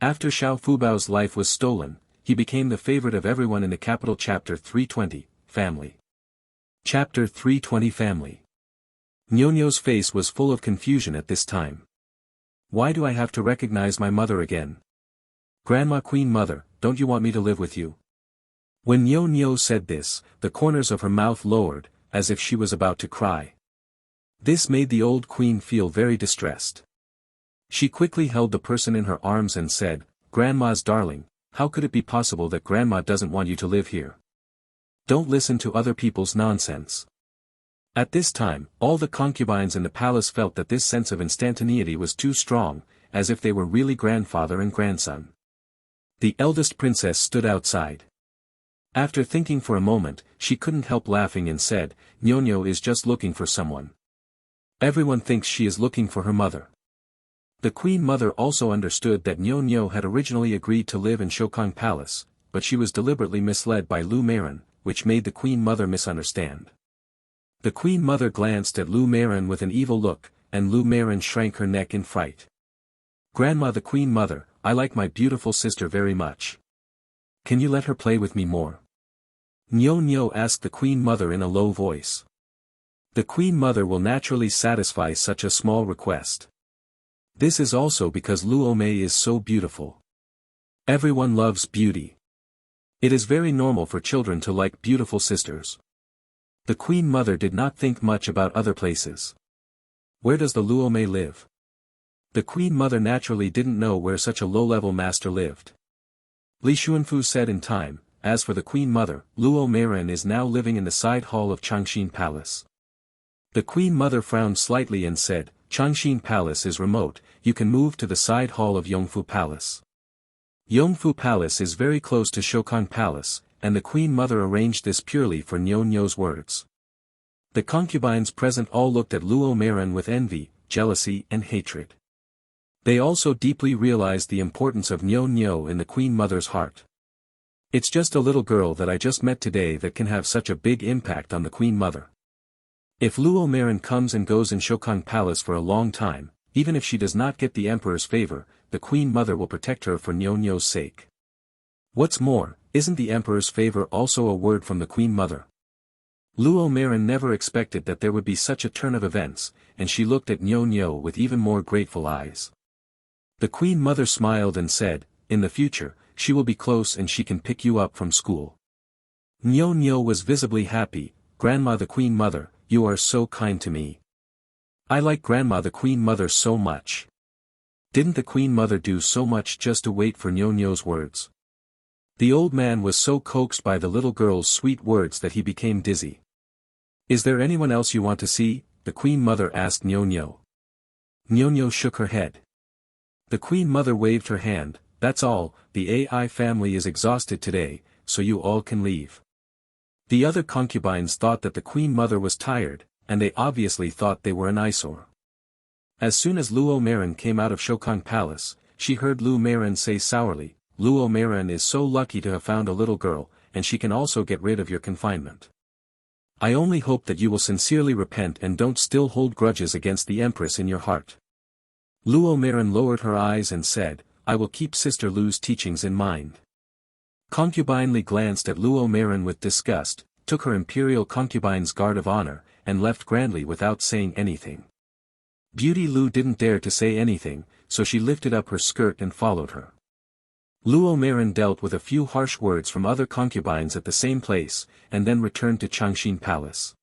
After Xiao Fubao's life was stolen, he became the favorite of everyone in the capital. Chapter 320, Family. Chapter 320 Family. Nyonyo's face was full of confusion at this time. Why do I have to recognize my mother again? Grandma Queen Mother, don't you want me to live with you? When Nyonyo said this, the corners of her mouth lowered, as if she was about to cry. This made the old queen feel very distressed. She quickly held the person in her arms and said, Grandma's darling, how could it be possible that Grandma doesn't want you to live here? Don't listen to other people's nonsense. At this time, all the concubines in the palace felt that this sense of instantaneity was too strong, as if they were really grandfather and grandson. The eldest princess stood outside. After thinking for a moment, she couldn't help laughing and said, Nyonyo is just looking for someone. Everyone thinks she is looking for her mother. The Queen Mother also understood that Nyonyo had originally agreed to live in Shokong Palace, but she was deliberately misled by Lu Marin, which made the Queen Mother misunderstand. The Queen Mother glanced at Lu Marin with an evil look, and Lu Marin shrank her neck in fright. Grandma the Queen Mother, I like my beautiful sister very much. Can you let her play with me more? Nyonyo asked the Queen Mother in a low voice. The Queen Mother will naturally satisfy such a small request. This is also because Lu Omei is so beautiful. Everyone loves beauty. It is very normal for children to like beautiful sisters. The Queen Mother did not think much about other places. Where does the Lu Omei live? The Queen Mother naturally didn't know where such a low-level master lived. Li Xuanfu said in time, as for the Queen Mother, Luo Meiren is now living in the side hall of Changxin Palace. The Queen Mother frowned slightly and said, Changxin Palace is remote, you can move to the side hall of Yongfu Palace. Yongfu Palace is very close to Shokong Palace, and the Queen Mother arranged this purely for Nyonyo's words. The concubines present all looked at Luo Meiren with envy, jealousy and hatred. They also deeply realized the importance of Nyonyo in the Queen Mother's heart. It's just a little girl that I just met today that can have such a big impact on the Queen Mother. If Luo Meiren comes and goes in Shokong Palace for a long time, even if she does not get the Emperor's favor, the Queen Mother will protect her for Nyonyo's sake. What's more, isn't the Emperor's favor also a word from the Queen Mother? Luo Meiren never expected that there would be such a turn of events, and she looked at Nyonyo with even more grateful eyes. The Queen Mother smiled and said, in the future, she will be close and she can pick you up from school. Nyonyo was visibly happy, Grandma the Queen Mother, you are so kind to me. I like Grandma the Queen Mother so much. Didn't the Queen Mother do so much just to wait for Nyonyo's words? The old man was so coaxed by the little girl's sweet words that he became dizzy. Is there anyone else you want to see? The Queen Mother asked Nyonyo. Nyonyo shook her head. The Queen Mother waved her hand, that's all, the AI family is exhausted today, so you all can leave. The other concubines thought that the Queen Mother was tired, and they obviously thought they were an eyesore. As soon as Luo Meiren came out of Shokong Palace, she heard Lu Meiren say sourly, Luo Meiren is so lucky to have found a little girl, and she can also get rid of your confinement. I only hope that you will sincerely repent and don't still hold grudges against the Empress in your heart. Luo Meiren lowered her eyes and said, I will keep Sister Lu's teachings in mind. Concubine Li glanced at Luo Meiren with disgust, took her imperial concubine's guard of honor, and left grandly without saying anything. Beauty Lu didn't dare to say anything, so she lifted up her skirt and followed her. Luo Meiren dealt with a few harsh words from other concubines at the same place, and then returned to Changxin Palace.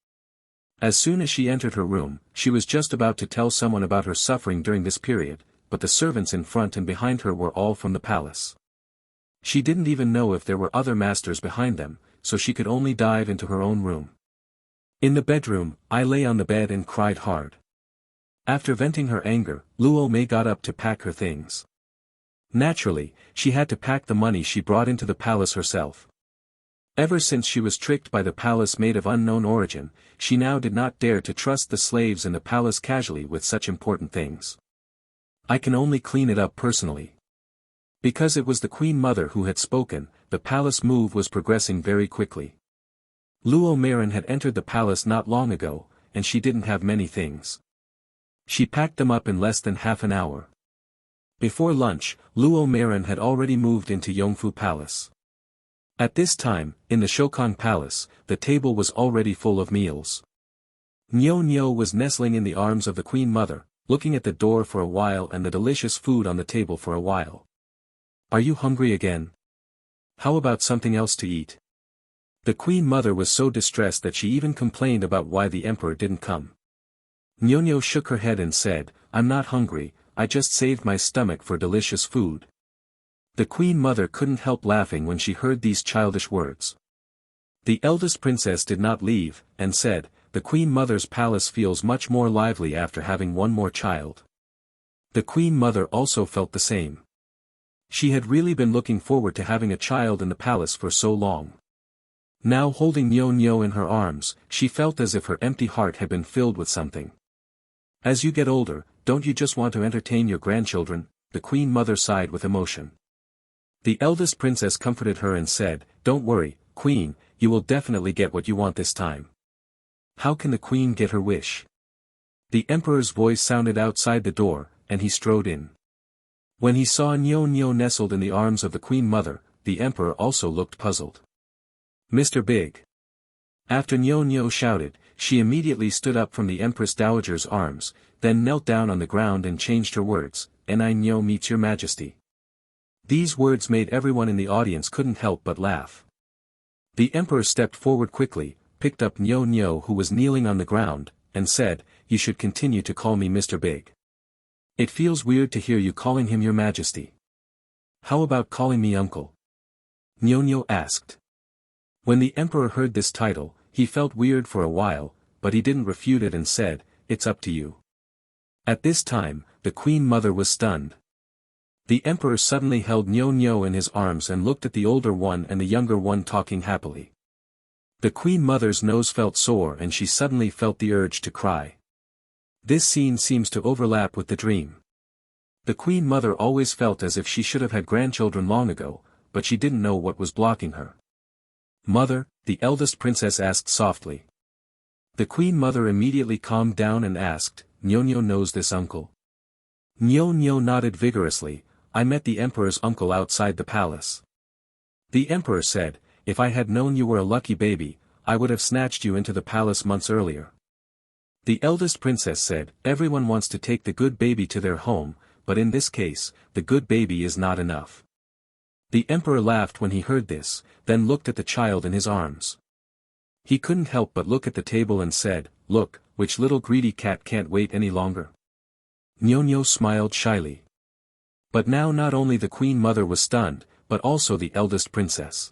As soon as she entered her room, she was just about to tell someone about her suffering during this period, but the servants in front and behind her were all from the palace. She didn't even know if there were other masters behind them, so she could only dive into her own room. In the bedroom, I lay on the bed and cried hard. After venting her anger, Luo Mei got up to pack her things. Naturally, she had to pack the money she brought into the palace herself. Ever since she was tricked by the palace maid of unknown origin, she now did not dare to trust the slaves in the palace casually with such important things. I can only clean it up personally. Because it was the Queen Mother who had spoken, the palace move was progressing very quickly. Luo Meiren had entered the palace not long ago, and she didn't have many things. She packed them up in less than half an hour. Before lunch, Luo Meiren had already moved into Yongfu Palace. At this time, in the Shokan Palace, the table was already full of meals. Nyo was nestling in the arms of the Queen Mother, looking at the door for a while and the delicious food on the table for a while. "Are you hungry again? How about something else to eat?" The Queen Mother was so distressed that she even complained about why the Emperor didn't come. Nyo shook her head and said, "I'm not hungry, I just saved my stomach for delicious food." The Queen Mother couldn't help laughing when she heard these childish words. The eldest princess did not leave, and said, "The Queen Mother's palace feels much more lively after having one more child." The Queen Mother also felt the same. She had really been looking forward to having a child in the palace for so long. Now holding Nyo in her arms, she felt as if her empty heart had been filled with something. "As you get older, don't you just want to entertain your grandchildren?" The Queen Mother sighed with emotion. The eldest princess comforted her and said, "Don't worry, Queen, you will definitely get what you want this time." "How can the Queen get her wish?" The Emperor's voice sounded outside the door, and he strode in. When he saw Nyo nestled in the arms of the Queen Mother, the Emperor also looked puzzled. "Mr. Big." After Nyo shouted, she immediately stood up from the Empress Dowager's arms, then knelt down on the ground and changed her words, "Ni Nyo meets your Majesty." These words made everyone in the audience couldn't help but laugh. The Emperor stepped forward quickly, picked up Nyo who was kneeling on the ground, and said, "You should continue to call me Mr. Big. It feels weird to hear you calling him your Majesty. How about calling me Uncle?" Nyo asked. When the Emperor heard this title, he felt weird for a while, but he didn't refute it and said, "It's up to you." At this time, the Queen Mother was stunned. The Emperor suddenly held Nyo in his arms and looked at the older one and the younger one talking happily. The Queen Mother's nose felt sore and she suddenly felt the urge to cry. This scene seems to overlap with the dream. The Queen Mother always felt as if she should have had grandchildren long ago, but she didn't know what was blocking her. "Mother," the eldest princess asked softly. The Queen Mother immediately calmed down and asked, "Nyo knows this uncle?" Nyo nodded vigorously, "I met the Emperor's uncle outside the palace." The Emperor said, "If I had known you were a lucky baby, I would have snatched you into the palace months earlier." The eldest princess said, "Everyone wants to take the good baby to their home, but in this case, the good baby is not enough." The Emperor laughed when he heard this, then looked at the child in his arms. He couldn't help but look at the table and said, "Look, which little greedy cat can't wait any longer?" Nyo smiled shyly. But now not only the Queen Mother was stunned, but also the eldest princess.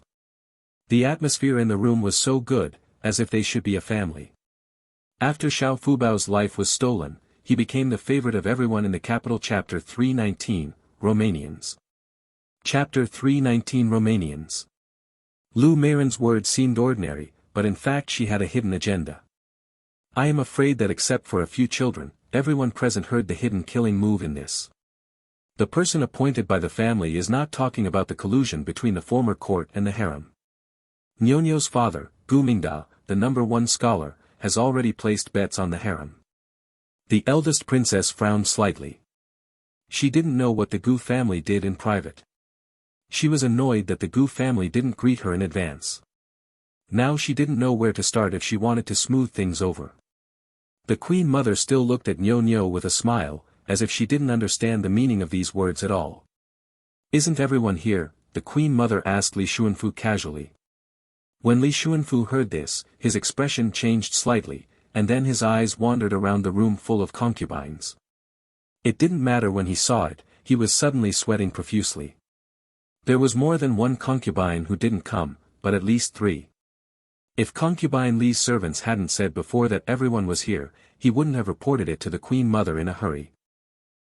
The atmosphere in the room was so good, as if they should be a family. After Xiao Fubao's life was stolen, he became the favorite of everyone in the capital. Chapter 319, Romanians. Chapter 319 Romanians. Lu Meiren's words seemed ordinary, but in fact she had a hidden agenda. I am afraid that except for a few children, everyone present heard the hidden killing move in this. The person appointed by the family is not talking about the collusion between the former court and the harem. Nyo's father, Gu Mingda, the #1 scholar, has already placed bets on the harem. The eldest princess frowned slightly. She didn't know what the Gu family did in private. She was annoyed that the Gu family didn't greet her in advance. Now she didn't know where to start if she wanted to smooth things over. The Queen Mother still looked at Nyo with a smile, as if she didn't understand the meaning of these words at all. "Isn't everyone here?" the Queen Mother asked Li Xuanfu casually. When Li Xuanfu heard this, his expression changed slightly, and then his eyes wandered around the room full of concubines. It didn't matter when he saw it, he was suddenly sweating profusely. There was more than one concubine who didn't come, but at least 3. If concubine Li's servants hadn't said before that everyone was here, he wouldn't have reported it to the Queen Mother in a hurry.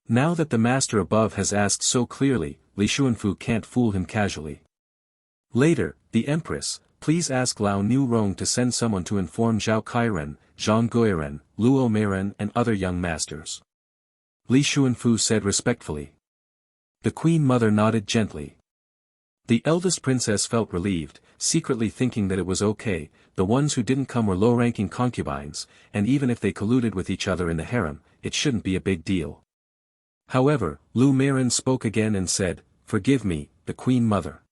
Now that the master above has asked so clearly, Li Xuanfu can't fool him casually. Later, the Empress, please ask Lao Nurong to send someone to inform Zhao Kairen, Zhang Guiren, Luo Meiren and other young masters. Li Xuanfu said respectfully. The Queen Mother nodded gently. The eldest princess felt relieved, secretly thinking that it was okay. The ones who didn't come were low-ranking concubines, and even if they colluded with each other in the harem, it shouldn't be a big deal. However, Lu Meiren spoke again and said, "Forgive me, the Queen Mother.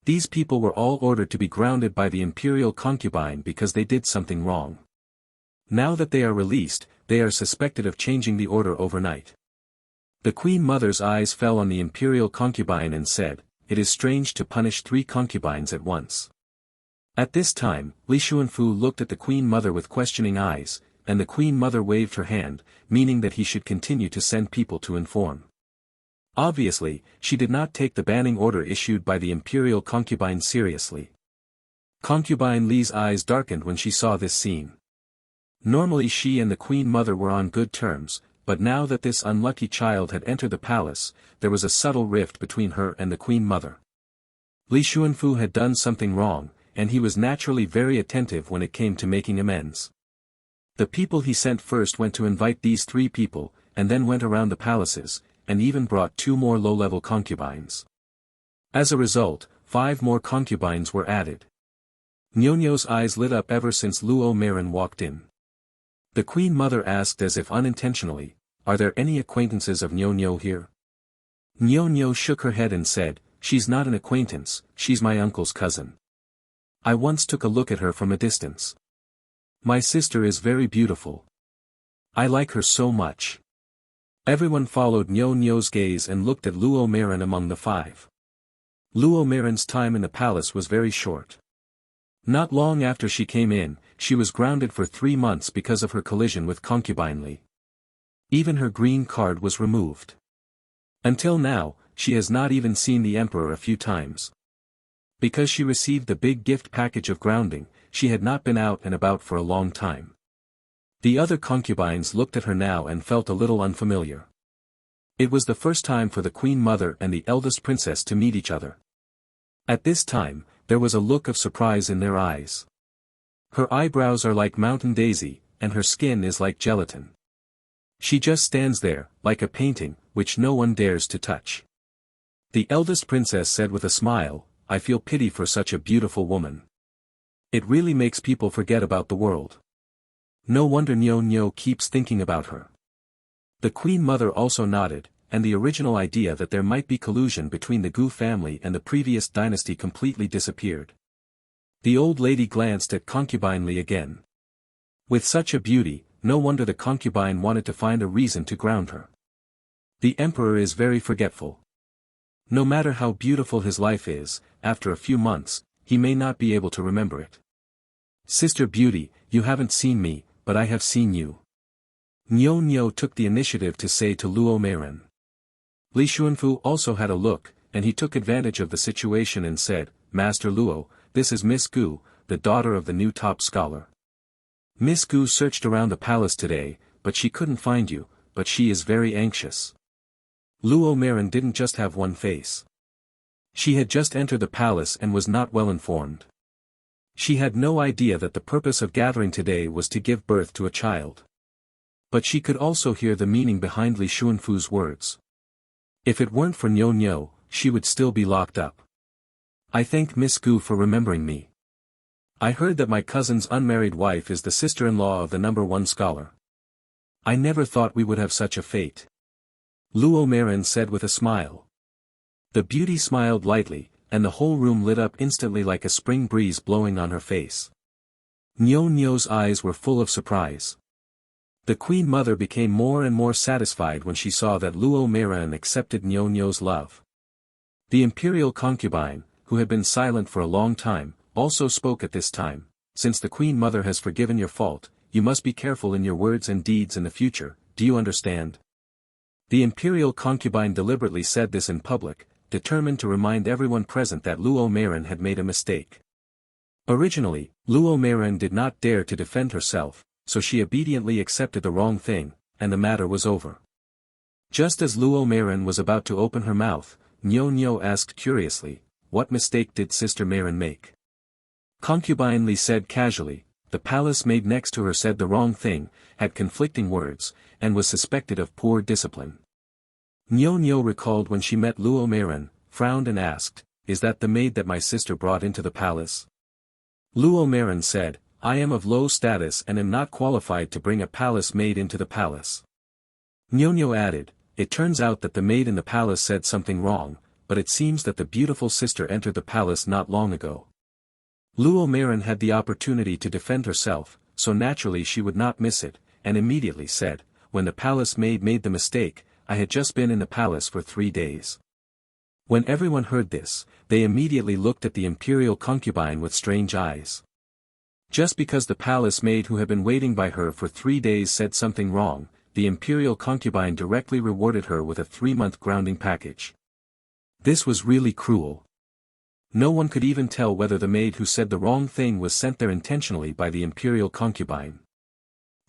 These people were all ordered to be grounded by the imperial concubine because they did something wrong. Now that they are released, they are suspected of changing the order overnight." The Queen Mother's eyes fell on the imperial concubine and said, "It is strange to punish 3 concubines at once." At this time, Li Xuanfu looked at the Queen Mother with questioning eyes, and the Queen Mother waved her hand, meaning that he should continue to send people to inform. Obviously, she did not take the banning order issued by the imperial concubine seriously. Concubine Li's eyes darkened when she saw this scene. Normally she and the Queen Mother were on good terms, but now that this unlucky child had entered the palace, there was a subtle rift between her and the Queen Mother. Li Xuanfu had done something wrong, and he was naturally very attentive when it came to making amends. The people he sent first went to invite these 3 people, and then went around the palaces, and even brought 2 more low-level concubines. As a result, 5 more concubines were added. Nyonyo's eyes lit up ever since Luo Meiren walked in. The Queen Mother asked as if unintentionally, "Are there any acquaintances of Nyonyo here?" Nyonyo shook her head and said, "She's not an acquaintance, she's my uncle's cousin. I once took a look at her from a distance. My sister is very beautiful. I like her so much." Everyone followed Nyonyo's gaze and looked at Luo Meiren among the 5. Luo Meiren's time in the palace was very short. Not long after she came in, she was grounded for 3 months because of her collision with concubine Li. Even her green card was removed. Until now, she has not even seen the emperor a few times. Because she received the big gift package of grounding, she had not been out and about for a long time. The other concubines looked at her now and felt a little unfamiliar. It was the first time for the Queen Mother and the eldest princess to meet each other. At this time, there was a look of surprise in their eyes. Her eyebrows are like mountain daisy, and her skin is like gelatin. She just stands there, like a painting, which no one dares to touch. The eldest princess said with a smile, "I feel pity for such a beautiful woman. It really makes people forget about the world. No wonder Nyonyo keeps thinking about her." The Queen Mother also nodded, and the original idea that there might be collusion between the Gu family and the previous dynasty completely disappeared. The old lady glanced at concubine Li again. With such a beauty, no wonder the concubine wanted to find a reason to ground her. The emperor is very forgetful. No matter how beautiful his life is, after a few months, he may not be able to remember it. "Sister Beauty, you haven't seen me, but I have seen you." Nyonyo took the initiative to say to Luo Meiren. Li Xuanfu also had a look, and he took advantage of the situation and said, "Master Luo, this is Miss Gu, the daughter of the new top scholar. Miss Gu searched around the palace today, but she couldn't find you, but she is very anxious." Luo Meiren didn't just have one face. She had just entered the palace and was not well informed. She had no idea that the purpose of gathering today was to give birth to a child. But she could also hear the meaning behind Li Xuanfu's words. If it weren't for Nyonyo, she would still be locked up. "I thank Miss Gu for remembering me. I heard that my cousin's unmarried wife is the sister-in-law of the #1 scholar. I never thought we would have such a fate," Luo Meiren said with a smile. The beauty smiled lightly, and the whole room lit up instantly like a spring breeze blowing on her face. Nyonyo's eyes were full of surprise. The Queen Mother became more and more satisfied when she saw that Luo Meiren accepted Nyonyo's love. The imperial concubine, who had been silent for a long time, also spoke at this time. "Since the Queen Mother has forgiven your fault, you must be careful in your words and deeds in the future, do you understand?" The imperial concubine deliberately said this in public, determined to remind everyone present that Luo Meiren had made a mistake. Originally, Luo Meiren did not dare to defend herself, so she obediently accepted the wrong thing, and the matter was over. Just as Luo Meiren was about to open her mouth, Nyonyo asked curiously, "What mistake did Sister Meiren make?" Concubine Li said casually, "The palace maid next to her said the wrong thing, had conflicting words, and was suspected of poor discipline." Nyonyo recalled when she met Luo Meiren, frowned and asked, "Is that the maid that my sister brought into the palace?" Luo Meiren said, "I am of low status and am not qualified to bring a palace maid into the palace." Nyonyo added, it turns out that the maid in the palace said something wrong, but it seems that the beautiful sister entered the palace not long ago. Luo Marin had the opportunity to defend herself, so naturally she would not miss it, and immediately said, when the palace maid made the mistake, I had just been in the palace for 3 days. When everyone heard this, they immediately looked at the imperial concubine with strange eyes. Just because the palace maid who had been waiting by her for 3 days said something wrong, the imperial concubine directly rewarded her with a 3-month grounding package. This was really cruel. No one could even tell whether the maid who said the wrong thing was sent there intentionally by the imperial concubine.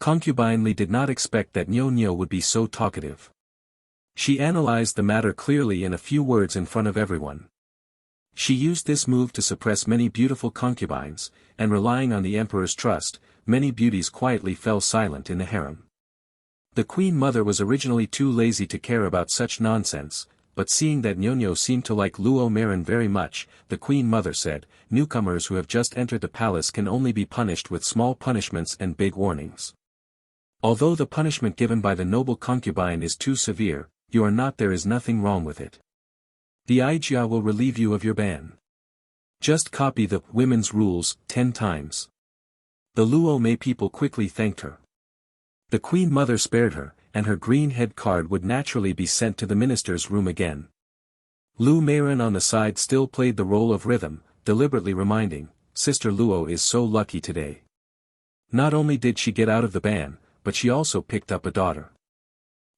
Concubine Li did not expect that Nyo would be so talkative. She analyzed the matter clearly in a few words in front of everyone. She used this move to suppress many beautiful concubines, and relying on the emperor's trust, many beauties quietly fell silent in the harem. The queen mother was originally too lazy to care about such nonsense, but seeing that Nyo seemed to like Luo Marin very much, the queen mother said, newcomers who have just entered the palace can only be punished with small punishments and big warnings. Although the punishment given by the noble concubine is too severe, you are not there is nothing wrong with it. The Xiao will relieve you of your ban. Just copy the women's rules 10 times. The Luo Mei people quickly thanked her. The queen mother spared her, and her green head card would naturally be sent to the minister's room again. Lu Meiren on the side still played the role of rhythm, deliberately reminding, Sister Luo is so lucky today. Not only did she get out of the ban, but she also picked up a daughter.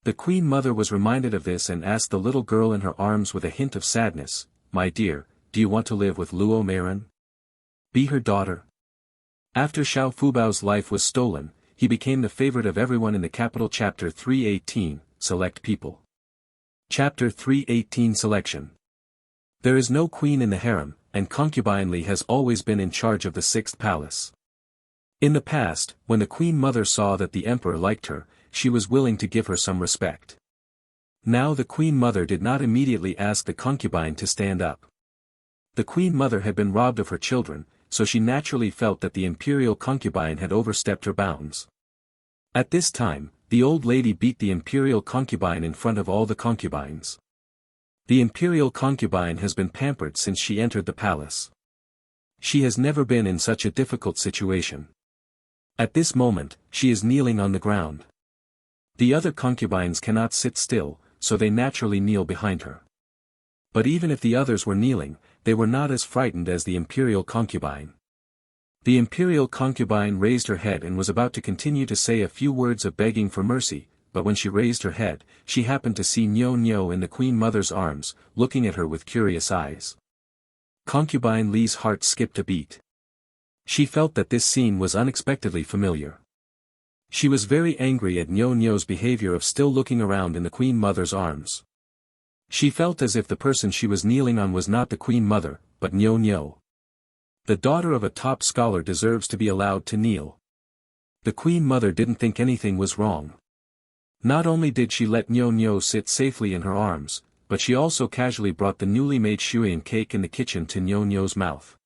The queen mother was reminded of this and asked the little girl in her arms with a hint of sadness, my dear, do you want to live with Luo Meiren? Be her daughter? After Xiao Fubao's life was stolen, he became the favorite of everyone in the capital. Chapter 318, Select People. Chapter 318 Selection. There is no queen in the harem, and concubine Li has always been in charge of the 6th palace. In the past, when the queen mother saw that the emperor liked her, she was willing to give her some respect. Now the queen mother did not immediately ask the concubine to stand up. The queen mother had been robbed of her children, so she naturally felt that the imperial concubine had overstepped her bounds. At this time, the old lady beat the imperial concubine in front of all the concubines. The imperial concubine has been pampered since she entered the palace. She has never been in such a difficult situation. At this moment, she is kneeling on the ground. The other concubines cannot sit still, so they naturally kneel behind her. But even if the others were kneeling, they were not as frightened as the imperial concubine. The imperial concubine raised her head and was about to continue to say a few words of begging for mercy, but when she raised her head, she happened to see Nyo in the queen mother's arms, looking at her with curious eyes. Concubine Li's heart skipped a beat. She felt that this scene was unexpectedly familiar. She was very angry at Nyo's behavior of still looking around in the queen mother's arms. She felt as if the person she was kneeling on was not the queen mother, but Nyo. The daughter of a top scholar deserves to be allowed to kneel. The queen mother didn't think anything was wrong. Not only did she let Nyo sit safely in her arms, but she also casually brought the newly made shuyan cake in the kitchen to Nyo's mouth.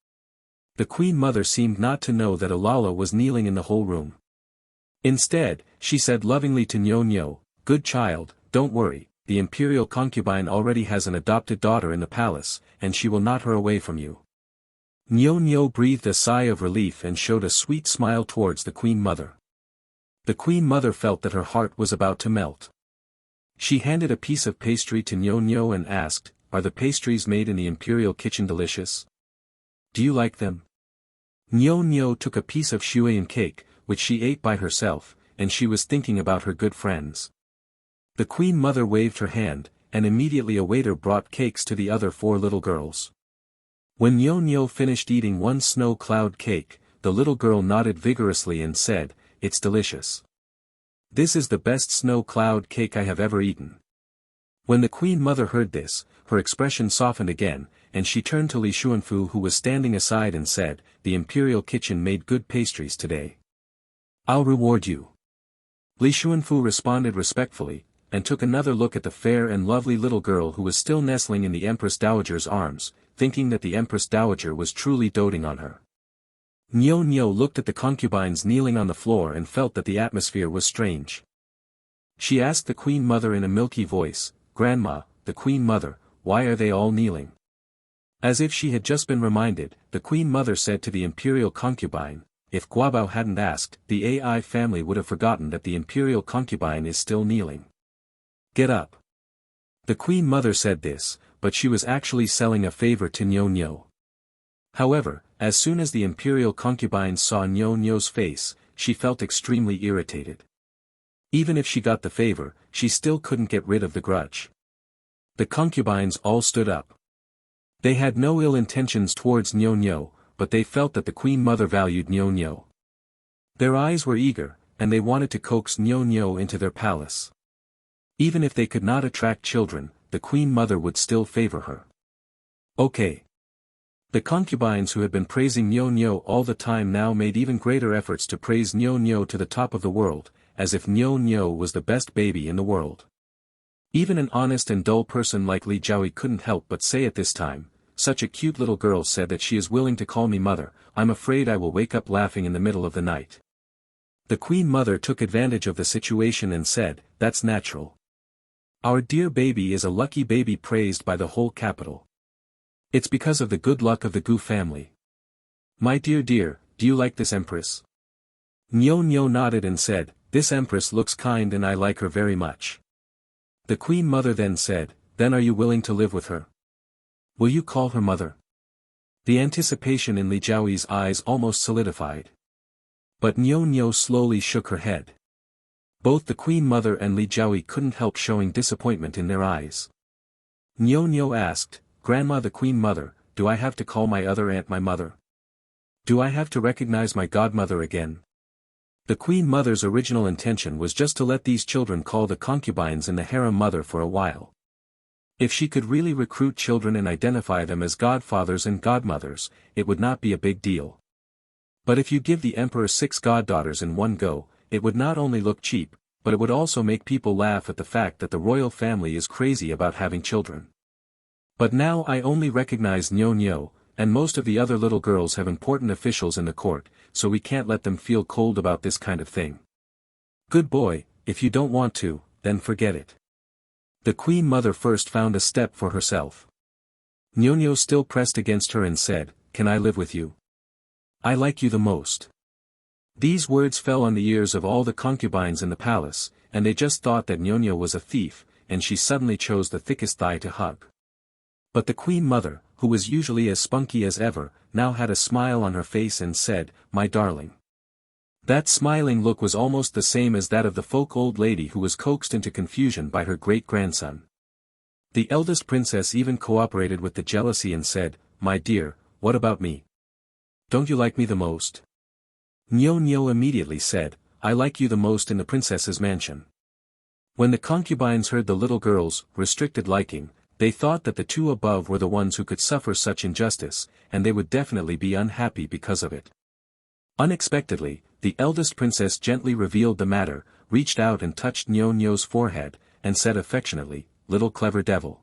The queen mother seemed not to know that Alala was kneeling in the whole room. Instead, she said lovingly to Nyo, good child, don't worry, the imperial concubine already has an adopted daughter in the palace, and she will not hurry away from you. Nyo breathed a sigh of relief and showed a sweet smile towards the queen mother. The queen mother felt that her heart was about to melt. She handed a piece of pastry to Nyo and asked, are the pastries made in the imperial kitchen delicious? Do you like them? Nyo took a piece of shuyan cake, which she ate by herself, and she was thinking about her good friends. The queen mother waved her hand, and immediately a waiter brought cakes to the other 4 little girls. When Nyo finished eating one snow cloud cake, the little girl nodded vigorously and said, it's delicious. This is the best snow cloud cake I have ever eaten. When the queen mother heard this, her expression softened again, and she turned to Li Xuanfu who was standing aside and said, the imperial kitchen made good pastries today. I'll reward you. Li Xuanfu responded respectfully, and took another look at the fair and lovely little girl who was still nestling in the Empress Dowager's arms, thinking that the Empress Dowager was truly doting on her. Nyo looked at the concubines kneeling on the floor and felt that the atmosphere was strange. She asked the Queen Mother in a milky voice, "Grandma, the Queen Mother, why are they all kneeling?" As if she had just been reminded, the Queen Mother said to the imperial concubine, "If Guabao hadn't asked, the AI family would have forgotten that the imperial concubine is still kneeling. Get up." The Queen Mother said this, but she was actually selling a favor to Nyo. However, as soon as the imperial concubine saw Nyo's face, she felt extremely irritated. Even if she got the favor, she still couldn't get rid of the grudge. The concubines all stood up. They had no ill intentions towards Nyo, but they felt that the Queen Mother valued Nyo. Their eyes were eager, and they wanted to coax Nyo into their palace. Even if they could not attract children, the Queen Mother would still favor her. Okay. The concubines who had been praising Nyo all the time now made even greater efforts to praise Nyo to the top of the world, as if Nyo was the best baby in the world. Even an honest and dull person like Li Jiaoyi couldn't help but say at this time, "Such a cute little girl said that she is willing to call me mother, I'm afraid I will wake up laughing in the middle of the night." The Queen Mother took advantage of the situation and said, "That's natural. Our dear baby is a lucky baby praised by the whole capital. It's because of the good luck of the Gu family. My dear, do you like this empress?" Nyo nodded and said, "This empress looks kind and I like her very much." The Queen Mother then said, "Then are you willing to live with her? Will you call her mother?" The anticipation in Li Jiaoyi's eyes almost solidified. But Nyo slowly shook her head. Both the Queen Mother and Li Jiaoyi couldn't help showing disappointment in their eyes. Nyo asked, "Grandma the Queen Mother, do I have to call my other aunt my mother? Do I have to recognize my godmother again?" The Queen Mother's original intention was just to let these children call the concubines in the harem mother for a while. If she could really recruit children and identify them as godfathers and godmothers, it would not be a big deal. But if you give the emperor 6 goddaughters in one go, it would not only look cheap, but it would also make people laugh at the fact that the royal family is crazy about having children. But now I only recognize Nyo, and most of the other little girls have important officials in the court, so we can't let them feel cold about this kind of thing. Good boy, if you don't want to, then forget it. The Queen Mother first found a step for herself. Nyo still pressed against her and said, "Can I live with you? I like you the most." These words fell on the ears of all the concubines in the palace, and they just thought that Nyo was a thief, and she suddenly chose the thickest thigh to hug. But the Queen Mother, who was usually as spunky as ever, now had a smile on her face and said, "My darling." That smiling look was almost the same as that of the folk old lady who was coaxed into confusion by her great-grandson. The eldest princess even cooperated with the jealousy and said, "My dear, what about me? Don't you like me the most?" Nyo immediately said, "I like you the most in the princess's mansion." When the concubines heard the little girl's restricted liking, they thought that the two above were the ones who could suffer such injustice, and they would definitely be unhappy because of it. Unexpectedly, the eldest princess gently revealed the matter, reached out and touched Nyo's forehead, and said affectionately, "Little clever devil."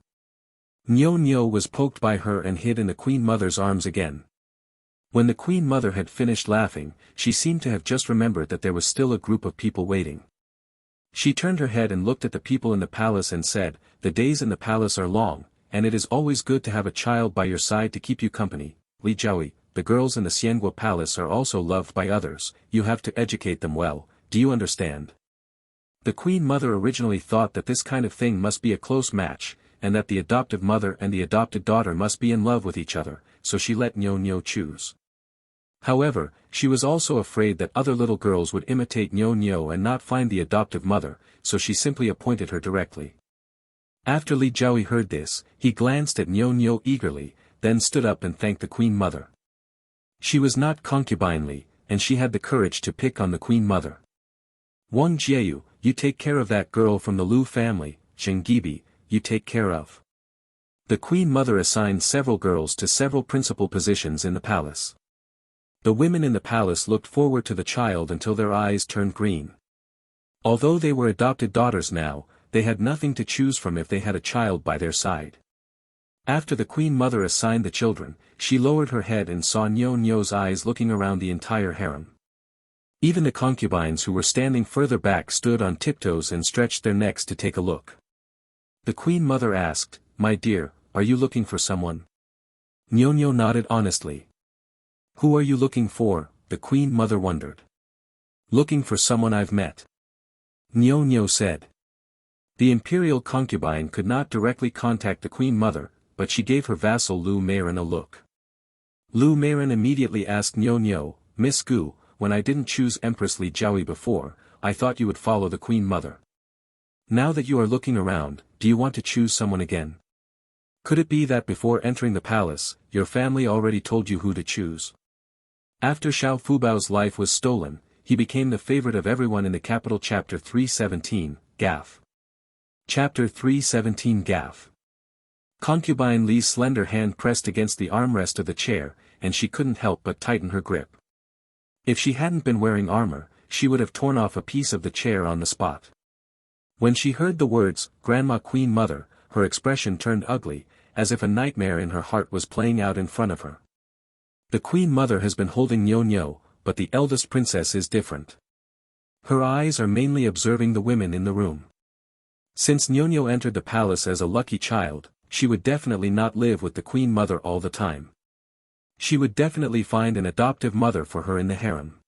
Nyo was poked by her and hid in the Queen Mother's arms again. When the Queen Mother had finished laughing, she seemed to have just remembered that there was still a group of people waiting. She turned her head and looked at the people in the palace and said, "The days in the palace are long, and it is always good to have a child by your side to keep you company. Li Jiaoyi, the girls in the Xianguo Palace are also loved by others, you have to educate them well, do you understand?" The Queen Mother originally thought that this kind of thing must be a close match, and that the adoptive mother and the adopted daughter must be in love with each other, so she let Nyo choose. However, she was also afraid that other little girls would imitate Nyo and not find the adoptive mother, so she simply appointed her directly. After Li Jiaoyi heard this, he glanced at Nyo eagerly, then stood up and thanked the Queen Mother. She was not concubinely, and she had the courage to pick on the Queen Mother. "Wang Jieyu, you take care of that girl from the Lu family, Zhenggibi, you take care of." The Queen Mother assigned several girls to several principal positions in the palace. The women in the palace looked forward to the child until their eyes turned green. Although they were adopted daughters now, they had nothing to choose from if they had a child by their side. After the Queen Mother assigned the children, she lowered her head and saw Nyo's eyes looking around the entire harem. Even the concubines who were standing further back stood on tiptoes and stretched their necks to take a look. The queen mother asked, "My dear, are you looking for someone?" Nyo nodded honestly. "Who are you looking for?" the queen mother wondered. "Looking for someone I've met," Nyo said. The imperial concubine could not directly contact the queen mother, but she gave her vassal Lu Meiren a look. Lu Meiren immediately asked Nyo, "Miss Gu, when I didn't choose Empress Li Jiaoyi before, I thought you would follow the queen mother. Now that you are looking around, do you want to choose someone again? Could it be that before entering the palace, your family already told you who to choose?" After Xiao Fubao's life was stolen, he became the favorite of everyone in the capital. Chapter 317, Gaff. Chapter 317 Gaff. Concubine Li's slender hand pressed against the armrest of the chair, and she couldn't help but tighten her grip. If she hadn't been wearing armor, she would have torn off a piece of the chair on the spot. When she heard the words, "Grandma Queen Mother," her expression turned ugly, as if a nightmare in her heart was playing out in front of her. The queen mother has been holding Nyo, but the eldest princess is different. Her eyes are mainly observing the women in the room. Since Nyo entered the palace as a lucky child, she would definitely not live with the queen mother all the time. She would definitely find an adoptive mother for her in the harem.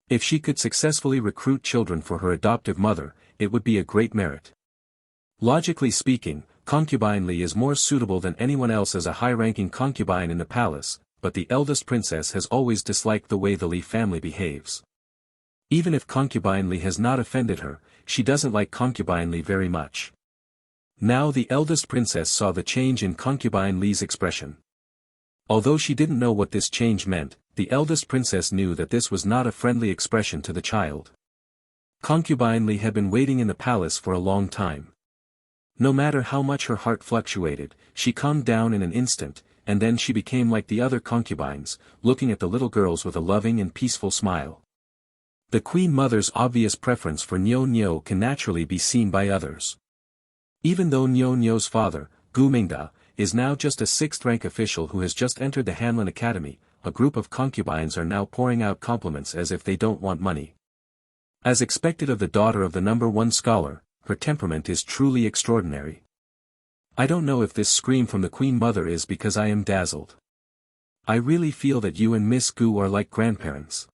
If she could successfully recruit children for her adoptive mother, it would be a great merit. Logically speaking, Concubine Li is more suitable than anyone else as a high-ranking concubine in the palace, but the eldest princess has always disliked the way the Li family behaves. Even if Concubine Li has not offended her, she doesn't like Concubine Li very much. Now the eldest princess saw the change in Concubine Li's expression. Although she didn't know what this change meant, the eldest princess knew that this was not a friendly expression to the child. Concubine Li had been waiting in the palace for a long time. No matter how much her heart fluctuated, she calmed down in an instant, and then she became like the other concubines, looking at the little girls with a loving and peaceful smile. The queen mother's obvious preference for Nyo can naturally be seen by others. Even though Nyo's father, Gu Mingda, is now just a 6th-rank official who has just entered the Hanlin Academy, a group of concubines are now pouring out compliments as if they don't want money. As expected of the daughter of the #1 scholar, her temperament is truly extraordinary. I don't know if this scream from the queen mother is because I am dazzled. I really feel that you and Miss Gu are like grandparents.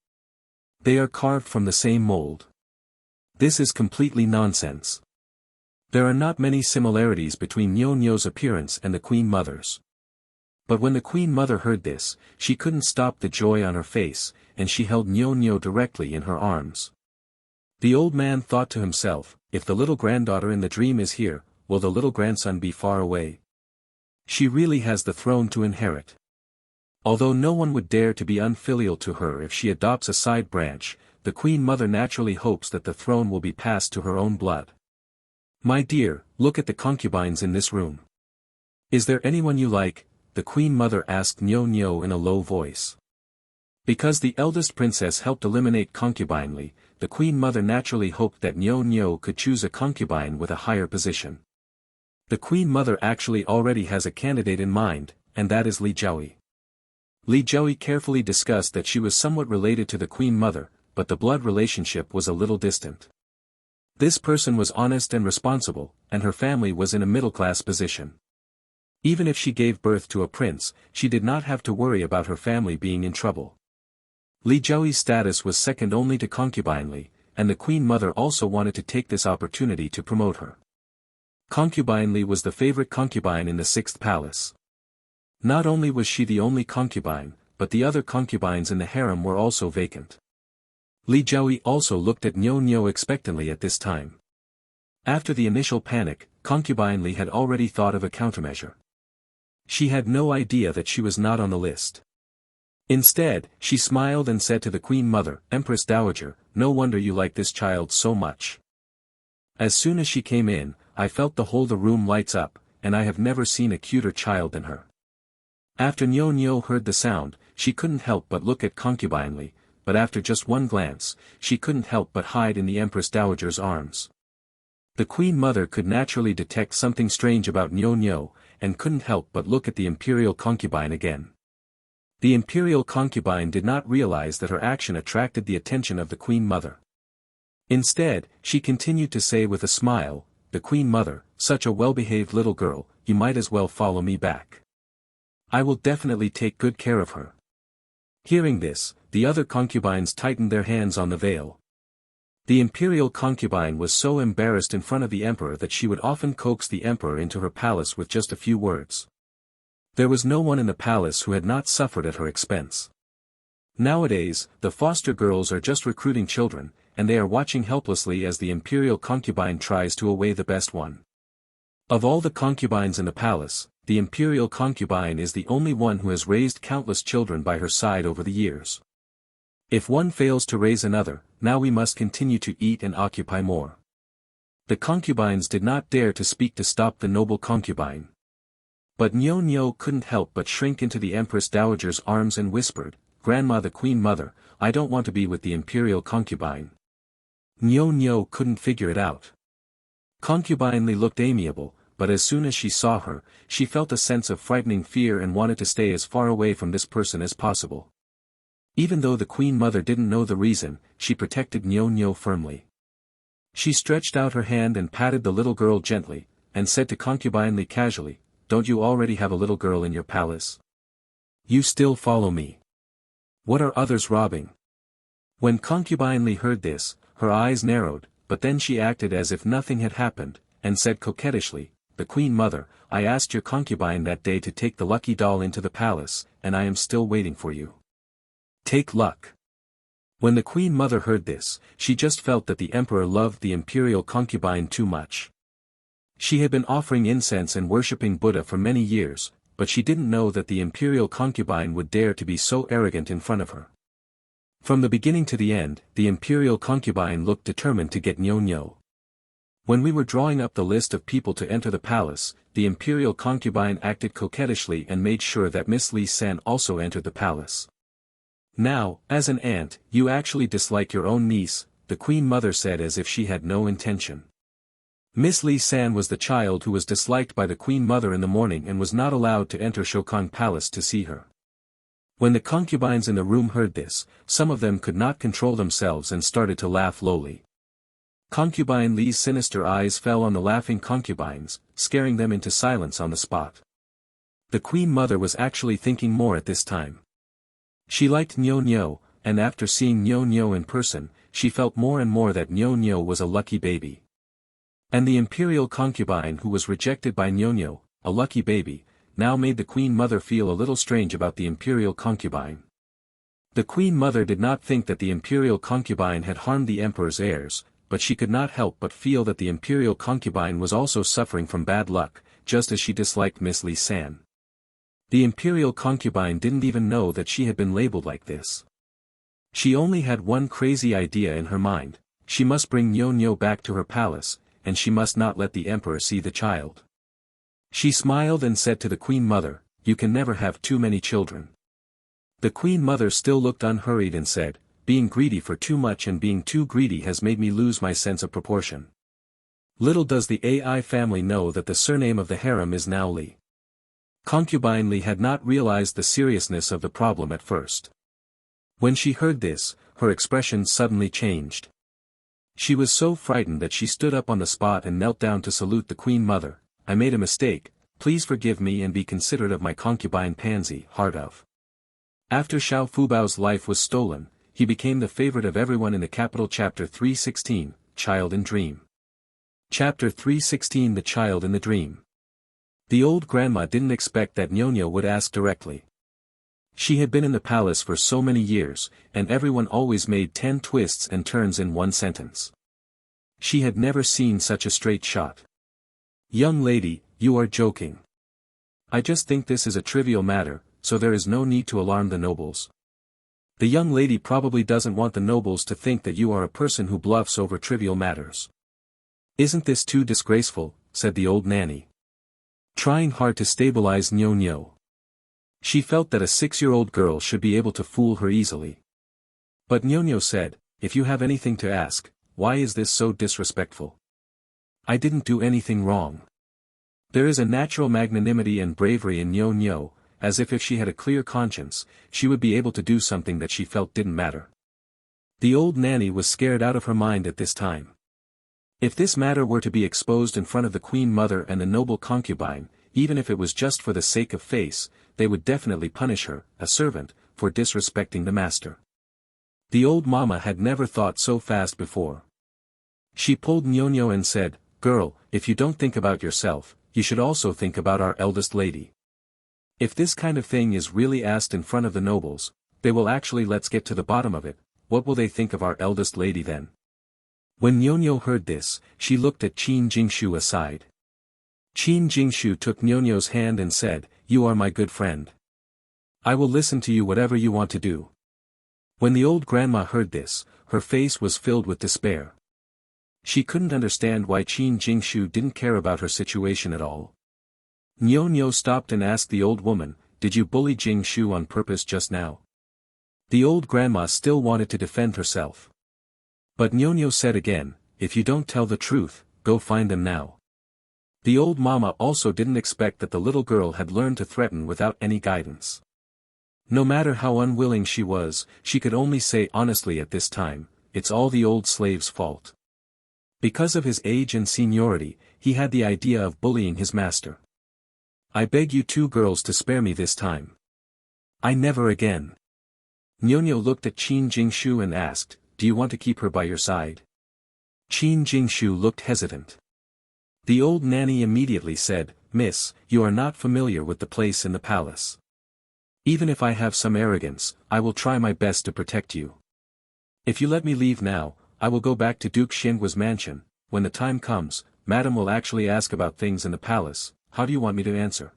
They are carved from the same mold. This is completely nonsense. There are not many similarities between Nyo's appearance and the queen mother's. But when the queen mother heard this, she couldn't stop the joy on her face, and she held Nyo directly in her arms. The old man thought to himself, if the little granddaughter in the dream is here, will the little grandson be far away? She really has the throne to inherit. Although no one would dare to be unfilial to her if she adopts a side branch, the queen mother naturally hopes that the throne will be passed to her own blood. My dear, look at the concubines in this room. Is there anyone you like? The queen mother asked Nyo in a low voice. Because the eldest princess helped eliminate Concubine Li, the queen mother naturally hoped that Nyo could choose a concubine with a higher position. The queen mother actually already has a candidate in mind, and that is Li Jiaoyi. Li Jiaoyi carefully discussed that she was somewhat related to the queen mother, but the blood relationship was a little distant. This person was honest and responsible, and her family was in a middle-class position. Even if she gave birth to a prince, she did not have to worry about her family being in trouble. Li Jiaoyi's status was second only to Concubine Li, and the queen mother also wanted to take this opportunity to promote her. Concubine Li was the favorite concubine in the 6th palace. Not only was she the only concubine, but the other concubines in the harem were also vacant. Li Jiaoyi also looked at Nyo expectantly at this time. After the initial panic, Concubine Li had already thought of a countermeasure. She had no idea that she was not on the list. Instead, she smiled and said to the queen mother, Empress Dowager, no wonder you like this child so much. As soon as she came in, I felt the whole room lights up, and I have never seen a cuter child than her. After Nyo heard the sound, she couldn't help but look at Concubine Li, but after just one glance, she couldn't help but hide in the Empress Dowager's arms. The queen mother could naturally detect something strange about Nyo, and couldn't help but look at the imperial concubine again. The imperial concubine did not realize that her action attracted the attention of the queen mother. Instead, she continued to say with a smile, "The queen mother, such a well-behaved little girl, you might as well follow me back. I will definitely take good care of her." Hearing this, the other concubines tightened their hands on the veil. The imperial concubine was so embarrassed in front of the emperor that she would often coax the emperor into her palace with just a few words. There was no one in the palace who had not suffered at her expense. Nowadays, the foster girls are just recruiting children, and they are watching helplessly as the imperial concubine tries to away the best one. Of all the concubines in the palace, the imperial concubine is the only one who has raised countless children by her side over the years. If one fails to raise another, now we must continue to eat and occupy more. The concubines did not dare to speak to stop the noble concubine. But Nyo couldn't help but shrink into the Empress Dowager's arms and whispered, "Grandma the Queen Mother, I don't want to be with the imperial concubine." Nyo couldn't figure it out. Concubine Li looked amiable, but as soon as she saw her, she felt a sense of frightening fear and wanted to stay as far away from this person as possible. Even though the Queen Mother didn't know the reason, she protected Nyo firmly. She stretched out her hand and patted the little girl gently, and said to Concubine Li casually, "Don't you already have a little girl in your palace? You still follow me. What are others robbing?" When Concubine Li heard this, her eyes narrowed, but then she acted as if nothing had happened, and said coquettishly, "The Queen Mother, I asked your concubine that day to take the lucky doll into the palace, and I am still waiting for you. Take luck." When the Queen Mother heard this, she just felt that the emperor loved the imperial concubine too much. She had been offering incense and worshipping Buddha for many years, but she didn't know that the imperial concubine would dare to be so arrogant in front of her. From the beginning to the end, the imperial concubine looked determined to get Nyo. When we were drawing up the list of people to enter the palace, the imperial concubine acted coquettishly and made sure that Miss Li San also entered the palace. "Now, as an aunt, you actually dislike your own niece," the Queen Mother said as if she had no intention. Miss Li San was the child who was disliked by the Queen Mother in the morning and was not allowed to enter Shokong Palace to see her. When the concubines in the room heard this, some of them could not control themselves and started to laugh lowly. Concubine Li's sinister eyes fell on the laughing concubines, scaring them into silence on the spot. The Queen Mother was actually thinking more at this time. She liked Nyo, and after seeing Nyo in person, she felt more and more that Nyo was a lucky baby. And the imperial concubine who was rejected by Nyo, a lucky baby, now made the Queen Mother feel a little strange about the imperial concubine. The Queen Mother did not think that the imperial concubine had harmed the emperor's heirs, but she could not help but feel that the imperial concubine was also suffering from bad luck, just as she disliked Miss Li San. The imperial concubine didn't even know that she had been labeled like this. She only had one crazy idea in her mind: she must bring Nyo back to her palace, and she must not let the emperor see the child. She smiled and said to the Queen Mother, "You can never have too many children." The Queen Mother still looked unhurried and said, "Being greedy for too much and being too greedy has made me lose my sense of proportion. Little does the AI family know that the surname of the harem is now Li." Concubine Li had not realized the seriousness of the problem at first. When she heard this, her expression suddenly changed. She was so frightened that she stood up on the spot and knelt down to salute the Queen Mother. "I made a mistake, please forgive me and be considerate of my concubine Pansy, heart of." After Xiao Fubao's life was stolen, he became the favorite of everyone in the capital. Chapter 316, Child in Dream. Chapter 316 The Child in the Dream. The old grandma didn't expect that Nyo would ask directly. She had been in the palace for so many years, and everyone always made 10 twists and turns in one sentence. She had never seen such a straight shot. "Young lady, you are joking. I just think this is a trivial matter, so there is no need to alarm the nobles. The young lady probably doesn't want the nobles to think that you are a person who bluffs over trivial matters." "Isn't this too disgraceful?" said the old nanny, trying hard to stabilize Nyo. She felt that a 6-year-old girl should be able to fool her easily. But Nyo said, "If you have anything to ask, why is this so disrespectful? I didn't do anything wrong." There is a natural magnanimity and bravery in Nyo, as if she had a clear conscience, she would be able to do something that she felt didn't matter. The old nanny was scared out of her mind at this time. If this matter were to be exposed in front of the queen mother and the noble concubine, even if it was just for the sake of face, they would definitely punish her, a servant, for disrespecting the master. The old mama had never thought so fast before. She pulled Nyonya and said, "Girl, if you don't think about yourself, you should also think about our eldest lady. If this kind of thing is really asked in front of the nobles, they will actually let's get to the bottom of it. What will they think of our eldest lady then?" When Nyonya heard this, she looked at Qin Jingshu aside. Qin Jingshu took Nyonyo's hand and said, "You are my good friend. I will listen to you whatever you want to do." When the old grandma heard this, her face was filled with despair. She couldn't understand why Qin Jingshu didn't care about her situation at all. Nyonya stopped and asked the old woman, "Did you bully Jingshu on purpose just now?" The old grandma still wanted to defend herself. But Nyonya said again, "If you don't tell the truth, go find them now." The old mama also didn't expect that the little girl had learned to threaten without any guidance. No matter how unwilling she was, she could only say honestly at this time, "It's all the old slave's fault." Because of his age and seniority, he had the idea of bullying his master. "I beg you two girls to spare me this time. I never again." Nyonya looked at Qin Jingshu and asked, "Do you want to keep her by your side?" Qin Jingshu looked hesitant. The old nanny immediately said, "Miss, you are not familiar with the place in the palace. Even if I have some arrogance, I will try my best to protect you. If you let me leave now, I will go back to Duke Xianguo's mansion. When the time comes, Madam will actually ask about things in the palace. How do you want me to answer?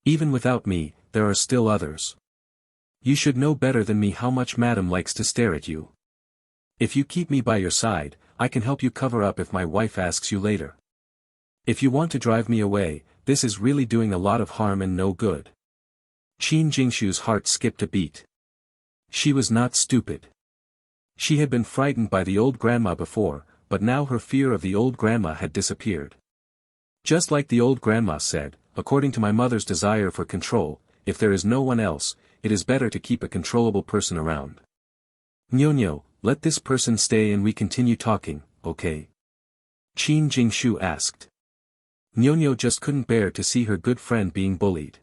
Even without me, there are still others. You should know better than me how much Madam likes to stare at you. If you keep me by your side, I can help you cover up if my wife asks you later. If you want to drive me away, this is really doing a lot of harm and no good." Qin Jingshu's heart skipped a beat. She was not stupid. She had been frightened by the old grandma before, but now her fear of the old grandma had disappeared. Just like the old grandma said, according to my mother's desire for control, if there is no one else, it is better to keep a controllable person around. "Nyonya, let this person stay and we continue talking, okay?" Qin Jingshu asked. Nyonya just couldn't bear to see her good friend being bullied.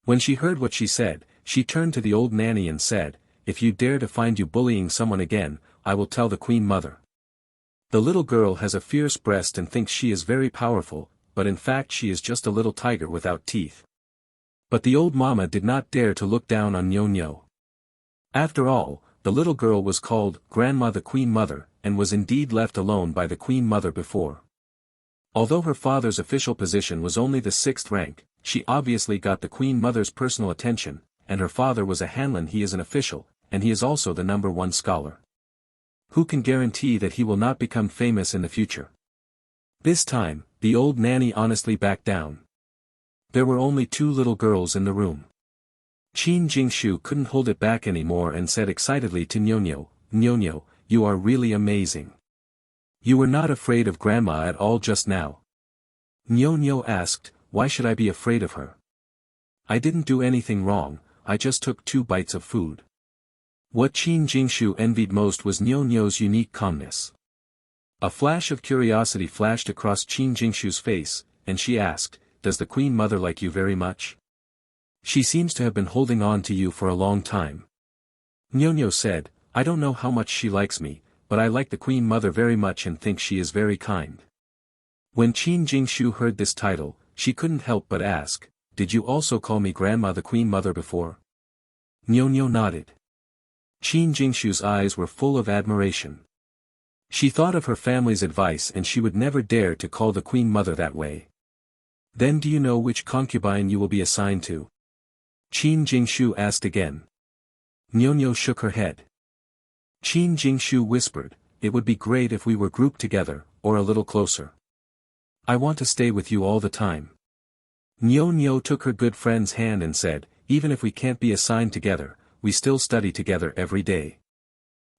When she heard what she said, she turned to the old nanny and said, "If you dare to find you bullying someone again, I will tell the queen mother." The little girl has a fierce breast and thinks she is very powerful, but in fact she is just a little tiger without teeth. But the old mama did not dare to look down on Nyonya. After all, the little girl was called Grandma the Queen Mother, and was indeed left alone by the Queen Mother before. Although her father's official position was only the 6th rank, she obviously got the Queen Mother's personal attention, and her father was a Hanlin. He is an official, and he is also the #1 scholar. Who can guarantee that he will not become famous in the future? This time, the old nanny honestly backed down. There were only 2 little girls in the room. Qin Jingshu couldn't hold it back anymore and said excitedly to Nyonya, "Nyonya, you are really amazing. You were not afraid of Grandma at all just now." Nyonya asked, "Why should I be afraid of her? I didn't do anything wrong, I just took 2 bites of food." What Qin Jingshu envied most was Nyonya's unique calmness. A flash of curiosity flashed across Qin Jingshu's face, and she asked, "Does the Queen Mother like you very much? She seems to have been holding on to you for a long time." Nyonya said, "I don't know how much she likes me, but I like the Queen Mother very much and think she is very kind." When Qin Jingshu heard this title, she couldn't help but ask, "Did you also call me Grandma the Queen Mother before?" Nyonya nodded. Qin Jingshu's eyes were full of admiration. She thought of her family's advice and she would never dare to call the Queen Mother that way. "Then do you know which concubine you will be assigned to?" Qin Jingshu asked again. Nyonya shook her head. Qin Jingshu whispered, "It would be great if we were grouped together, or a little closer. I want to stay with you all the time." Nyonya took her good friend's hand and said, "Even if we can't be assigned together, we still study together every day."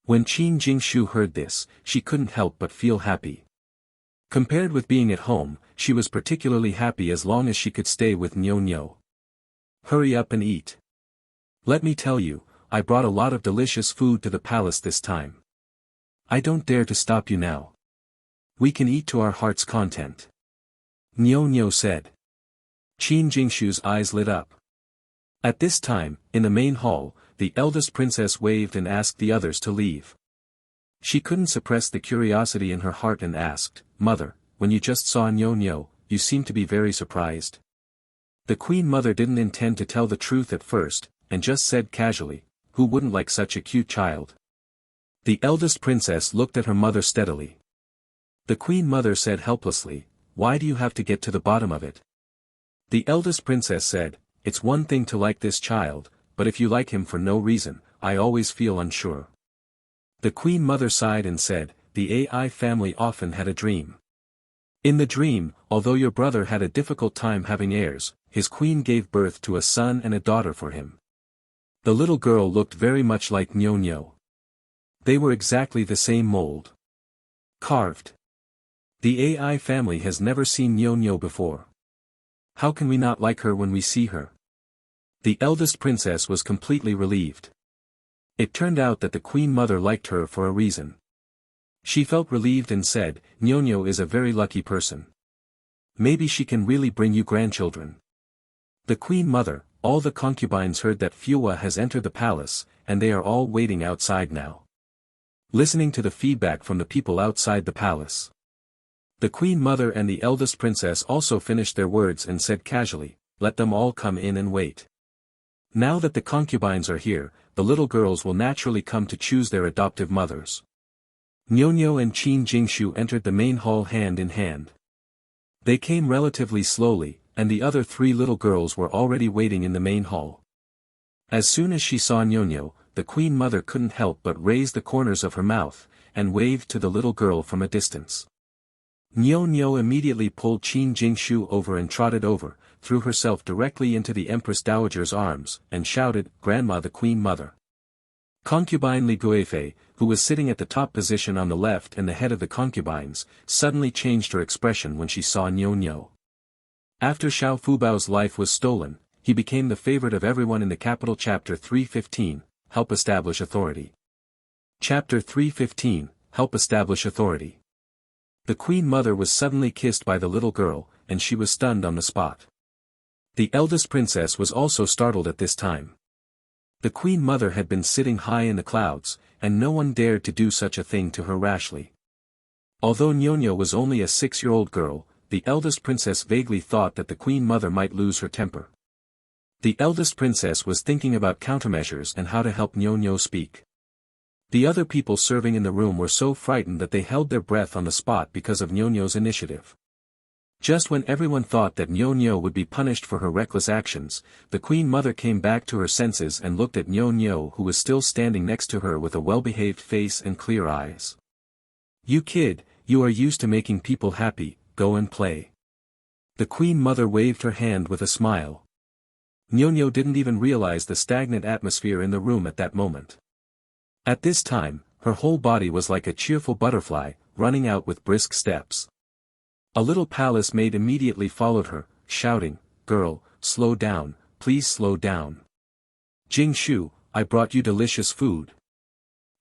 When Qin Jingshu heard this, she couldn't help but feel happy. Compared with being at home, she was particularly happy as long as she could stay with Nyonya. Hurry up and eat. Let me tell you, I brought a lot of delicious food to the palace this time. I don't dare to stop you now. We can eat to our heart's content. Nyo said. Qin Jingshu's eyes lit up. At this time, in the main hall, the eldest princess waved and asked the others to leave. She couldn't suppress the curiosity in her heart and asked, Mother, when you just saw Nyo, you seemed to be very surprised. The queen mother didn't intend to tell the truth at first, and just said casually, who wouldn't like such a cute child? The eldest princess looked at her mother steadily. The queen mother said helplessly, why do you have to get to the bottom of it? The eldest princess said, it's one thing to like this child, but if you like him for no reason, I always feel unsure. The queen mother sighed and said, the AI family often had a dream. In the dream, although your brother had a difficult time having heirs, his queen gave birth to a son and a daughter for him. The little girl looked very much like Nyo. They were exactly the same mold. Carved. The AI family has never seen Nyo before. How can we not like her when we see her? The eldest princess was completely relieved. It turned out that the queen mother liked her for a reason. She felt relieved and said, Nyo is a very lucky person. Maybe she can really bring you grandchildren. The queen mother, all the concubines heard that Fubao has entered the palace, and they are all waiting outside now. Listening to the feedback from the people outside the palace. The queen mother and the eldest princess also finished their words and said casually, let them all come in and wait. Now that the concubines are here, the little girls will naturally come to choose their adoptive mothers. Nyo and Qin Jingshu entered the main hall hand in hand. They came relatively slowly, and the other three little girls were already waiting in the main hall. As soon as she saw Nyo, the queen mother couldn't help but raise the corners of her mouth, and waved to the little girl from a distance. Nyo immediately pulled Qin Jingshu over and trotted over, threw herself directly into the Empress Dowager's arms, and shouted, Grandma the Queen Mother. Concubine Li Guifei, who was sitting at the top position on the left and the head of the concubines, suddenly changed her expression when she saw Nyo. After Xiao Fubao's life was stolen, he became the favorite of everyone in the capital. Chapter 315, Help Establish Authority. Chapter 315, Help Establish Authority. The queen mother was suddenly kissed by the little girl, and she was stunned on the spot. The eldest princess was also startled at this time. The queen mother had been sitting high in the clouds, and no one dared to do such a thing to her rashly. Although Nyo was only a 6-year-old girl, the eldest princess vaguely thought that the queen mother might lose her temper. The eldest princess was thinking about countermeasures and how to help Nyo speak. The other people serving in the room were so frightened that they held their breath on the spot because of Nyo's initiative. Just when everyone thought that Nyo would be punished for her reckless actions, the queen mother came back to her senses and looked at Nyo, who was still standing next to her with a well-behaved face and clear eyes. You kid, you are used to making people happy, go and play. The queen mother waved her hand with a smile. Nyo didn't even realize the stagnant atmosphere in the room at that moment. At this time, her whole body was like a cheerful butterfly, running out with brisk steps. A little palace maid immediately followed her, shouting, Girl, slow down, please slow down. Jingshu, I brought you delicious food.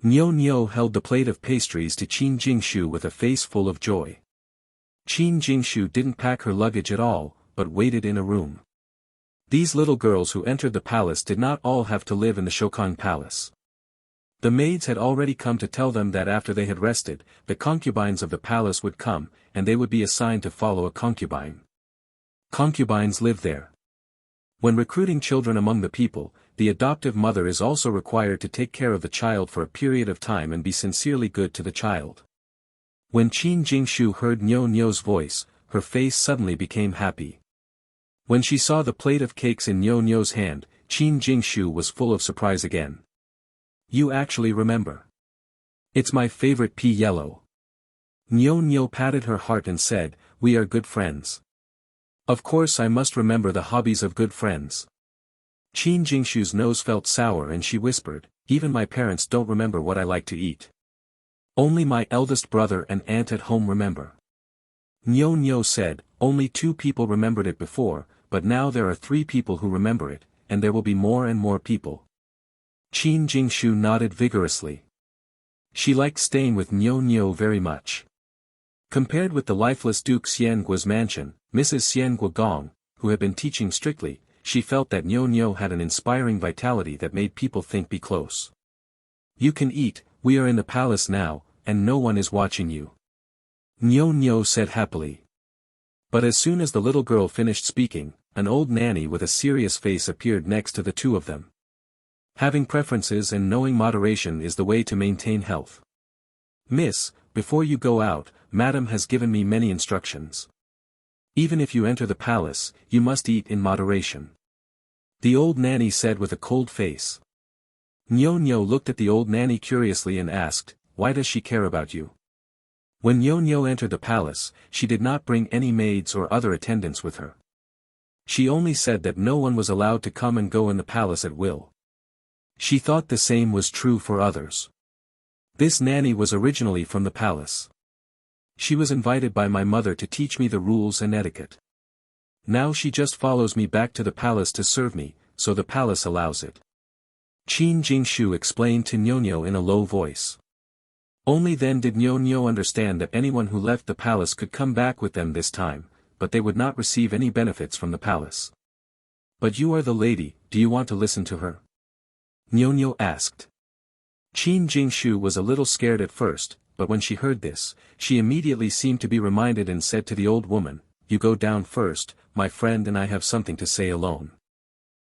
Nyo held the plate of pastries to Qin Jingshu with a face full of joy. Qin Jingshu didn't pack her luggage at all, but waited in a room. These little girls who entered the palace did not all have to live in the Shokong Palace. The maids had already come to tell them that after they had rested, the concubines of the palace would come, and they would be assigned to follow a concubine. Concubines live there. When recruiting children among the people, the adoptive mother is also required to take care of the child for a period of time and be sincerely good to the child. When Qin Jingshu heard Nyo's voice, her face suddenly became happy. When she saw the plate of cakes in Nyo's hand, Qin Jingshu was full of surprise again. You actually remember. It's my favorite pea yellow. Nyo patted her heart and said, we are good friends. Of course I must remember the hobbies of good friends. Qin Jingshu's nose felt sour and she whispered, even my parents don't remember what I like to eat. Only my eldest brother and aunt at home remember. Nyo said, only 2 people remembered it before, but now there are 3 people who remember it, and there will be more and more people. Qin Jingshu nodded vigorously. She liked staying with Nyo very much. Compared with the lifeless Duke Xianguo's mansion, Mrs. Xianguo Gong, who had been teaching strictly, she felt that Nyo had an inspiring vitality that made people think be close. You can eat, we are in the palace now, and no one is watching you. Nyo said happily. But as soon as the little girl finished speaking, an old nanny with a serious face appeared next to the two of them. Having preferences and knowing moderation is the way to maintain health. Miss, before you go out, Madam has given me many instructions. Even if you enter the palace, you must eat in moderation. The old nanny said with a cold face. Nyo looked at the old nanny curiously and asked, why does she care about you? When Nyo entered the palace, she did not bring any maids or other attendants with her. She only said that no one was allowed to come and go in the palace at will. She thought the same was true for others. This nanny was originally from the palace. She was invited by my mother to teach me the rules and etiquette. Now she just follows me back to the palace to serve me, so the palace allows it. Qin Jingshu explained to Nyo in a low voice. Only then did Nyo understand that anyone who left the palace could come back with them this time, but they would not receive any benefits from the palace. But you are the lady, do you want to listen to her? Nyo asked. Qin Jingshu was a little scared at first, but when she heard this, she immediately seemed to be reminded and said to the old woman, you go down first, my friend and I have something to say alone.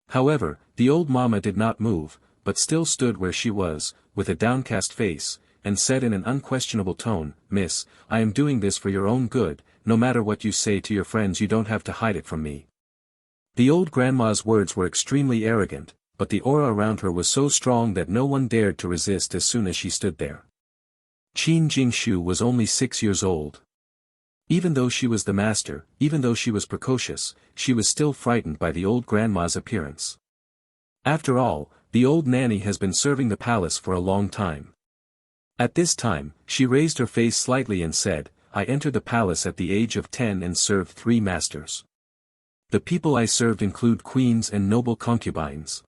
However, the old mama did not move, but still stood where she was, with a downcast face, and said in an unquestionable tone, Miss, I am doing this for your own good, no matter what you say to your friends you don't have to hide it from me. The old grandma's words were extremely arrogant, but the aura around her was so strong that no one dared to resist as soon as she stood there. Qin Jingshu was only 6 years old. Even though she was the master, even though she was precocious, she was still frightened by the old grandma's appearance. After all, the old nanny has been serving the palace for a long time. At this time, she raised her face slightly and said, I entered the palace at the age of 10 and served 3 masters. The people I served include queens and noble concubines.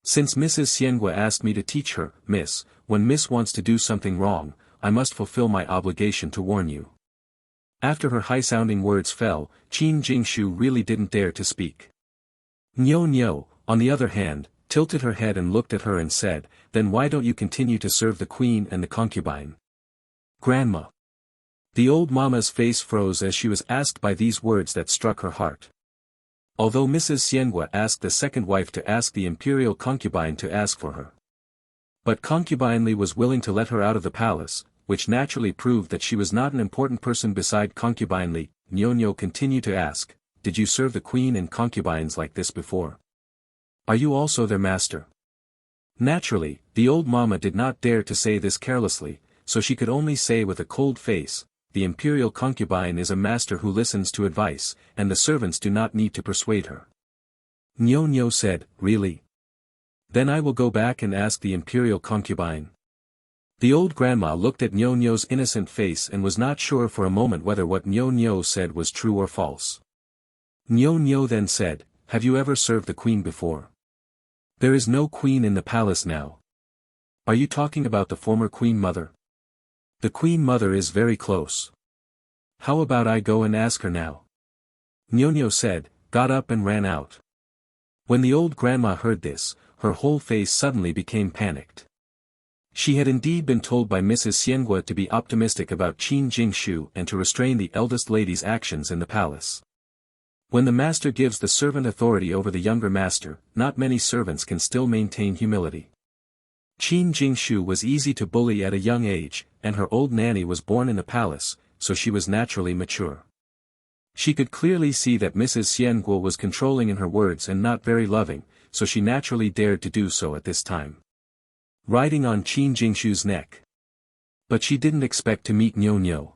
Since Mrs. Xianguo asked me to teach her, Miss, when Miss wants to do something wrong, I must fulfill my obligation to warn you. After her high-sounding words fell, Qin Jingshu really didn't dare to speak. Nyo, on the other hand, tilted her head and looked at her and said, then why don't you continue to serve the queen and the concubine? Grandma. The old mama's face froze as she was asked by these words that struck her heart. Although Mrs. Xianguo asked the second wife to ask the imperial concubine to ask for her. But concubine Li was willing to let her out of the palace, which naturally proved that she was not an important person beside concubine Li. Nyo continued to ask, did you serve the queen and concubines like this before? Are you also their master? Naturally, the old mama did not dare to say this carelessly, so she could only say with a cold face, the imperial concubine is a master who listens to advice, and the servants do not need to persuade her. Nyo said, really? Then I will go back and ask the imperial concubine. The old grandma looked at Nyo's innocent face and was not sure for a moment whether what Nyo said was true or false. Nyo then said, have you ever served the queen before? There is no queen in the palace now. Are you talking about the former queen mother? The queen mother is very close. How about I go and ask her now? Nyo said, got up and ran out. When the old grandma heard this, her whole face suddenly became panicked. She had indeed been told by Mrs. Xianguo to be optimistic about Qin Jingshu and to restrain the eldest lady's actions in the palace. When the master gives the servant authority over the younger master, not many servants can still maintain humility. Qin Jingshu was easy to bully at a young age, and her old nanny was born in the palace, so she was naturally mature. She could clearly see that Mrs. Xianguo was controlling in her words and not very loving, so she naturally dared to do so at this time. Riding on Qin Jingshu's neck. But she didn't expect to meet Nyo.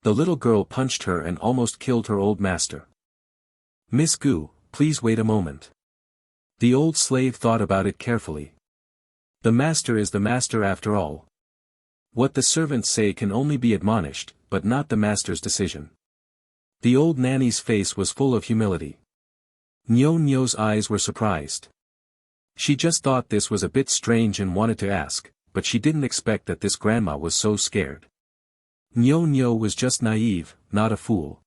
The little girl punched her and almost killed her old master. Miss Gu, please wait a moment. The old slave thought about it carefully. The master is the master after all. What the servants say can only be admonished, but not the master's decision. The old nanny's face was full of humility. Nyo's eyes were surprised. She just thought this was a bit strange and wanted to ask, but she didn't expect that this grandma was so scared. Nyo was just naive, not a fool.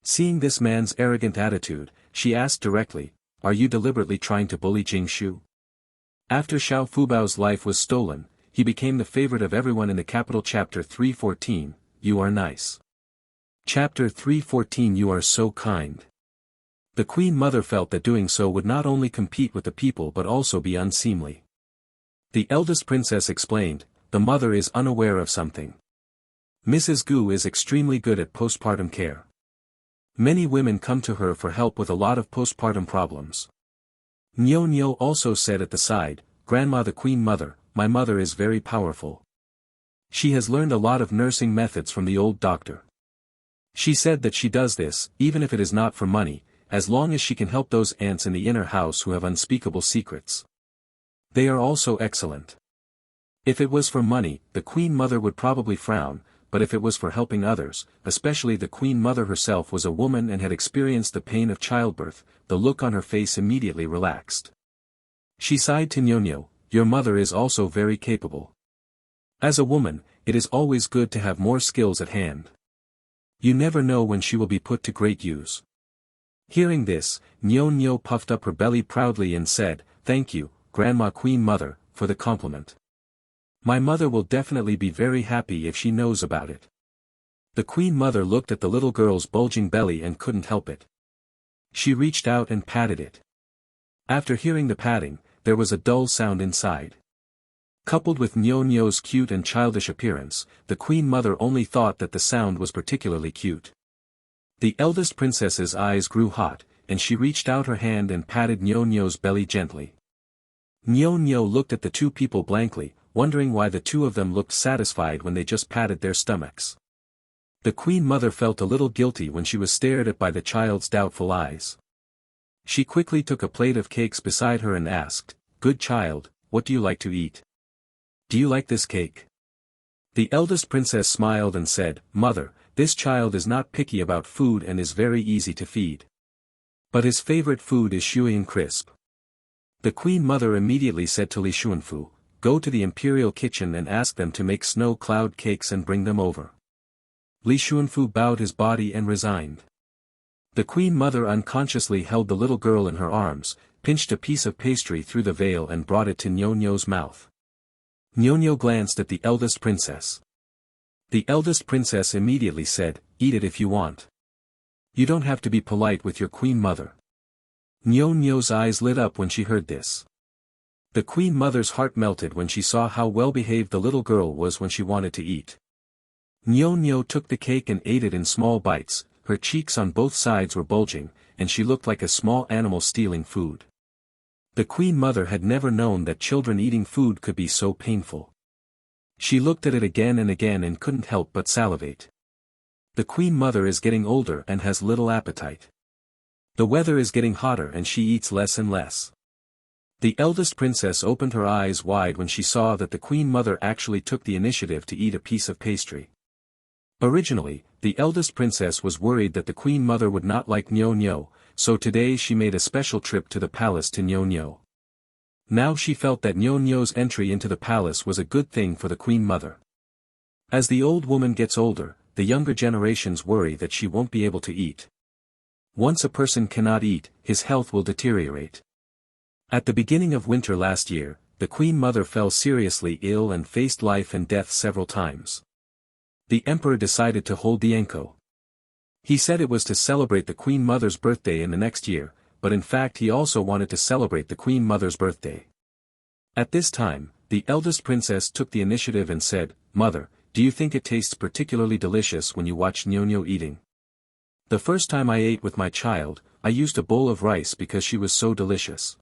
Seeing this man's arrogant attitude, she asked directly, "Are you deliberately trying to bully Jingshu?" After Xiao Fubao's life was stolen, he became the favorite of everyone in the capital. Chapter 314, You Are Nice. Chapter 314 You Are So Kind. The Queen Mother felt that doing so would not only compete with the people but also be unseemly. The eldest princess explained, "The mother is unaware of something. Mrs. Gu is extremely good at postpartum care. Many women come to her for help with a lot of postpartum problems." Nyo also said at the side, "Grandma the Queen Mother, my mother is very powerful. She has learned a lot of nursing methods from the old doctor. She said that she does this, even if it is not for money, as long as she can help those ants in the inner house who have unspeakable secrets. They are also excellent. If it was for money, the Queen Mother would probably frown, but if it was for helping others, especially the Queen Mother herself was a woman and had experienced the pain of childbirth, the look on her face immediately relaxed. She sighed to Nyo, "Your mother is also very capable. As a woman, it is always good to have more skills at hand. You never know when she will be put to great use." Hearing this, Nyo puffed up her belly proudly and said, "Thank you, Grandma Queen Mother, for the compliment. My mother will definitely be very happy if she knows about it." The Queen Mother looked at the little girl's bulging belly and couldn't help it. She reached out and patted it. After hearing the patting, there was a dull sound inside. Coupled with Nyo's cute and childish appearance, the Queen Mother only thought that the sound was particularly cute. The eldest princess's eyes grew hot, and she reached out her hand and patted Nyo's belly gently. Nyo looked at the two people blankly, wondering why the two of them looked satisfied when they just patted their stomachs. The Queen Mother felt a little guilty when she was stared at by the child's doubtful eyes. She quickly took a plate of cakes beside her and asked, "Good child, what do you like to eat? Do you like this cake?" The eldest princess smiled and said, "Mother, this child is not picky about food and is very easy to feed. But his favorite food is shuian crisp." The Queen Mother immediately said to Li Xuanfu, "Go to the imperial kitchen and ask them to make snow cloud cakes and bring them over." Li Xuanfu bowed his body and resigned. The Queen Mother unconsciously held the little girl in her arms, pinched a piece of pastry through the veil and brought it to Nyo's mouth. Nyo glanced at the eldest princess. The eldest princess immediately said, "Eat it if you want. You don't have to be polite with your Queen Mother." Nyo's eyes lit up when she heard this. The Queen Mother's heart melted when she saw how well-behaved the little girl was when she wanted to eat. Nyo took the cake and ate it in small bites, her cheeks on both sides were bulging, and she looked like a small animal stealing food. The Queen Mother had never known that children eating food could be so painful. She looked at it again and couldn't help but salivate. The Queen Mother is getting older and has little appetite. The weather is getting hotter and she eats less and less. The eldest princess opened her eyes wide when she saw that the Queen Mother actually took the initiative to eat a piece of pastry. Originally, the eldest princess was worried that the Queen Mother would not like Nyo, so today she made a special trip to the palace to Nyo. Now she felt that Nyo's entry into the palace was a good thing for the Queen Mother. As the old woman gets older, the younger generations worry that she won't be able to eat. Once a person cannot eat, his health will deteriorate. At the beginning of winter last year, the Queen Mother fell seriously ill and faced life and death several times. The Emperor decided to hold the Enko. He said it was to celebrate the Queen Mother's birthday in the next year, but in fact he also wanted to celebrate the Queen Mother's birthday. At this time, the eldest princess took the initiative and said, "Mother, do you think it tastes particularly delicious when you watch Nyo eating? The first time I ate with my child, I used a bowl of rice because she was so delicious.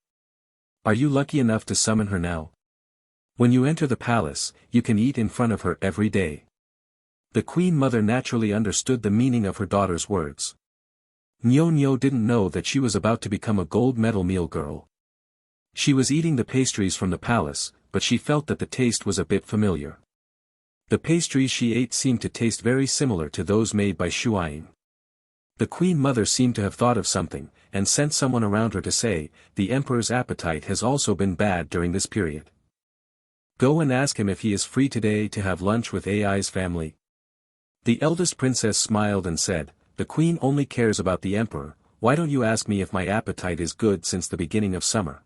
Are you lucky enough to summon her now? When you enter the palace, you can eat in front of her every day." The Queen Mother naturally understood the meaning of her daughter's words. Nyo didn't know that she was about to become a gold medal meal girl. She was eating the pastries from the palace, but she felt that the taste was a bit familiar. The pastries she ate seemed to taste very similar to those made by Shuaing. The Queen Mother seemed to have thought of something, and sent someone around her to say, the Emperor's appetite has also been bad during this period. Go and ask him if he is free today to have lunch with AI's family. The eldest princess smiled and said, the Queen only cares about the Emperor, why don't you ask me if my appetite is good since the beginning of summer?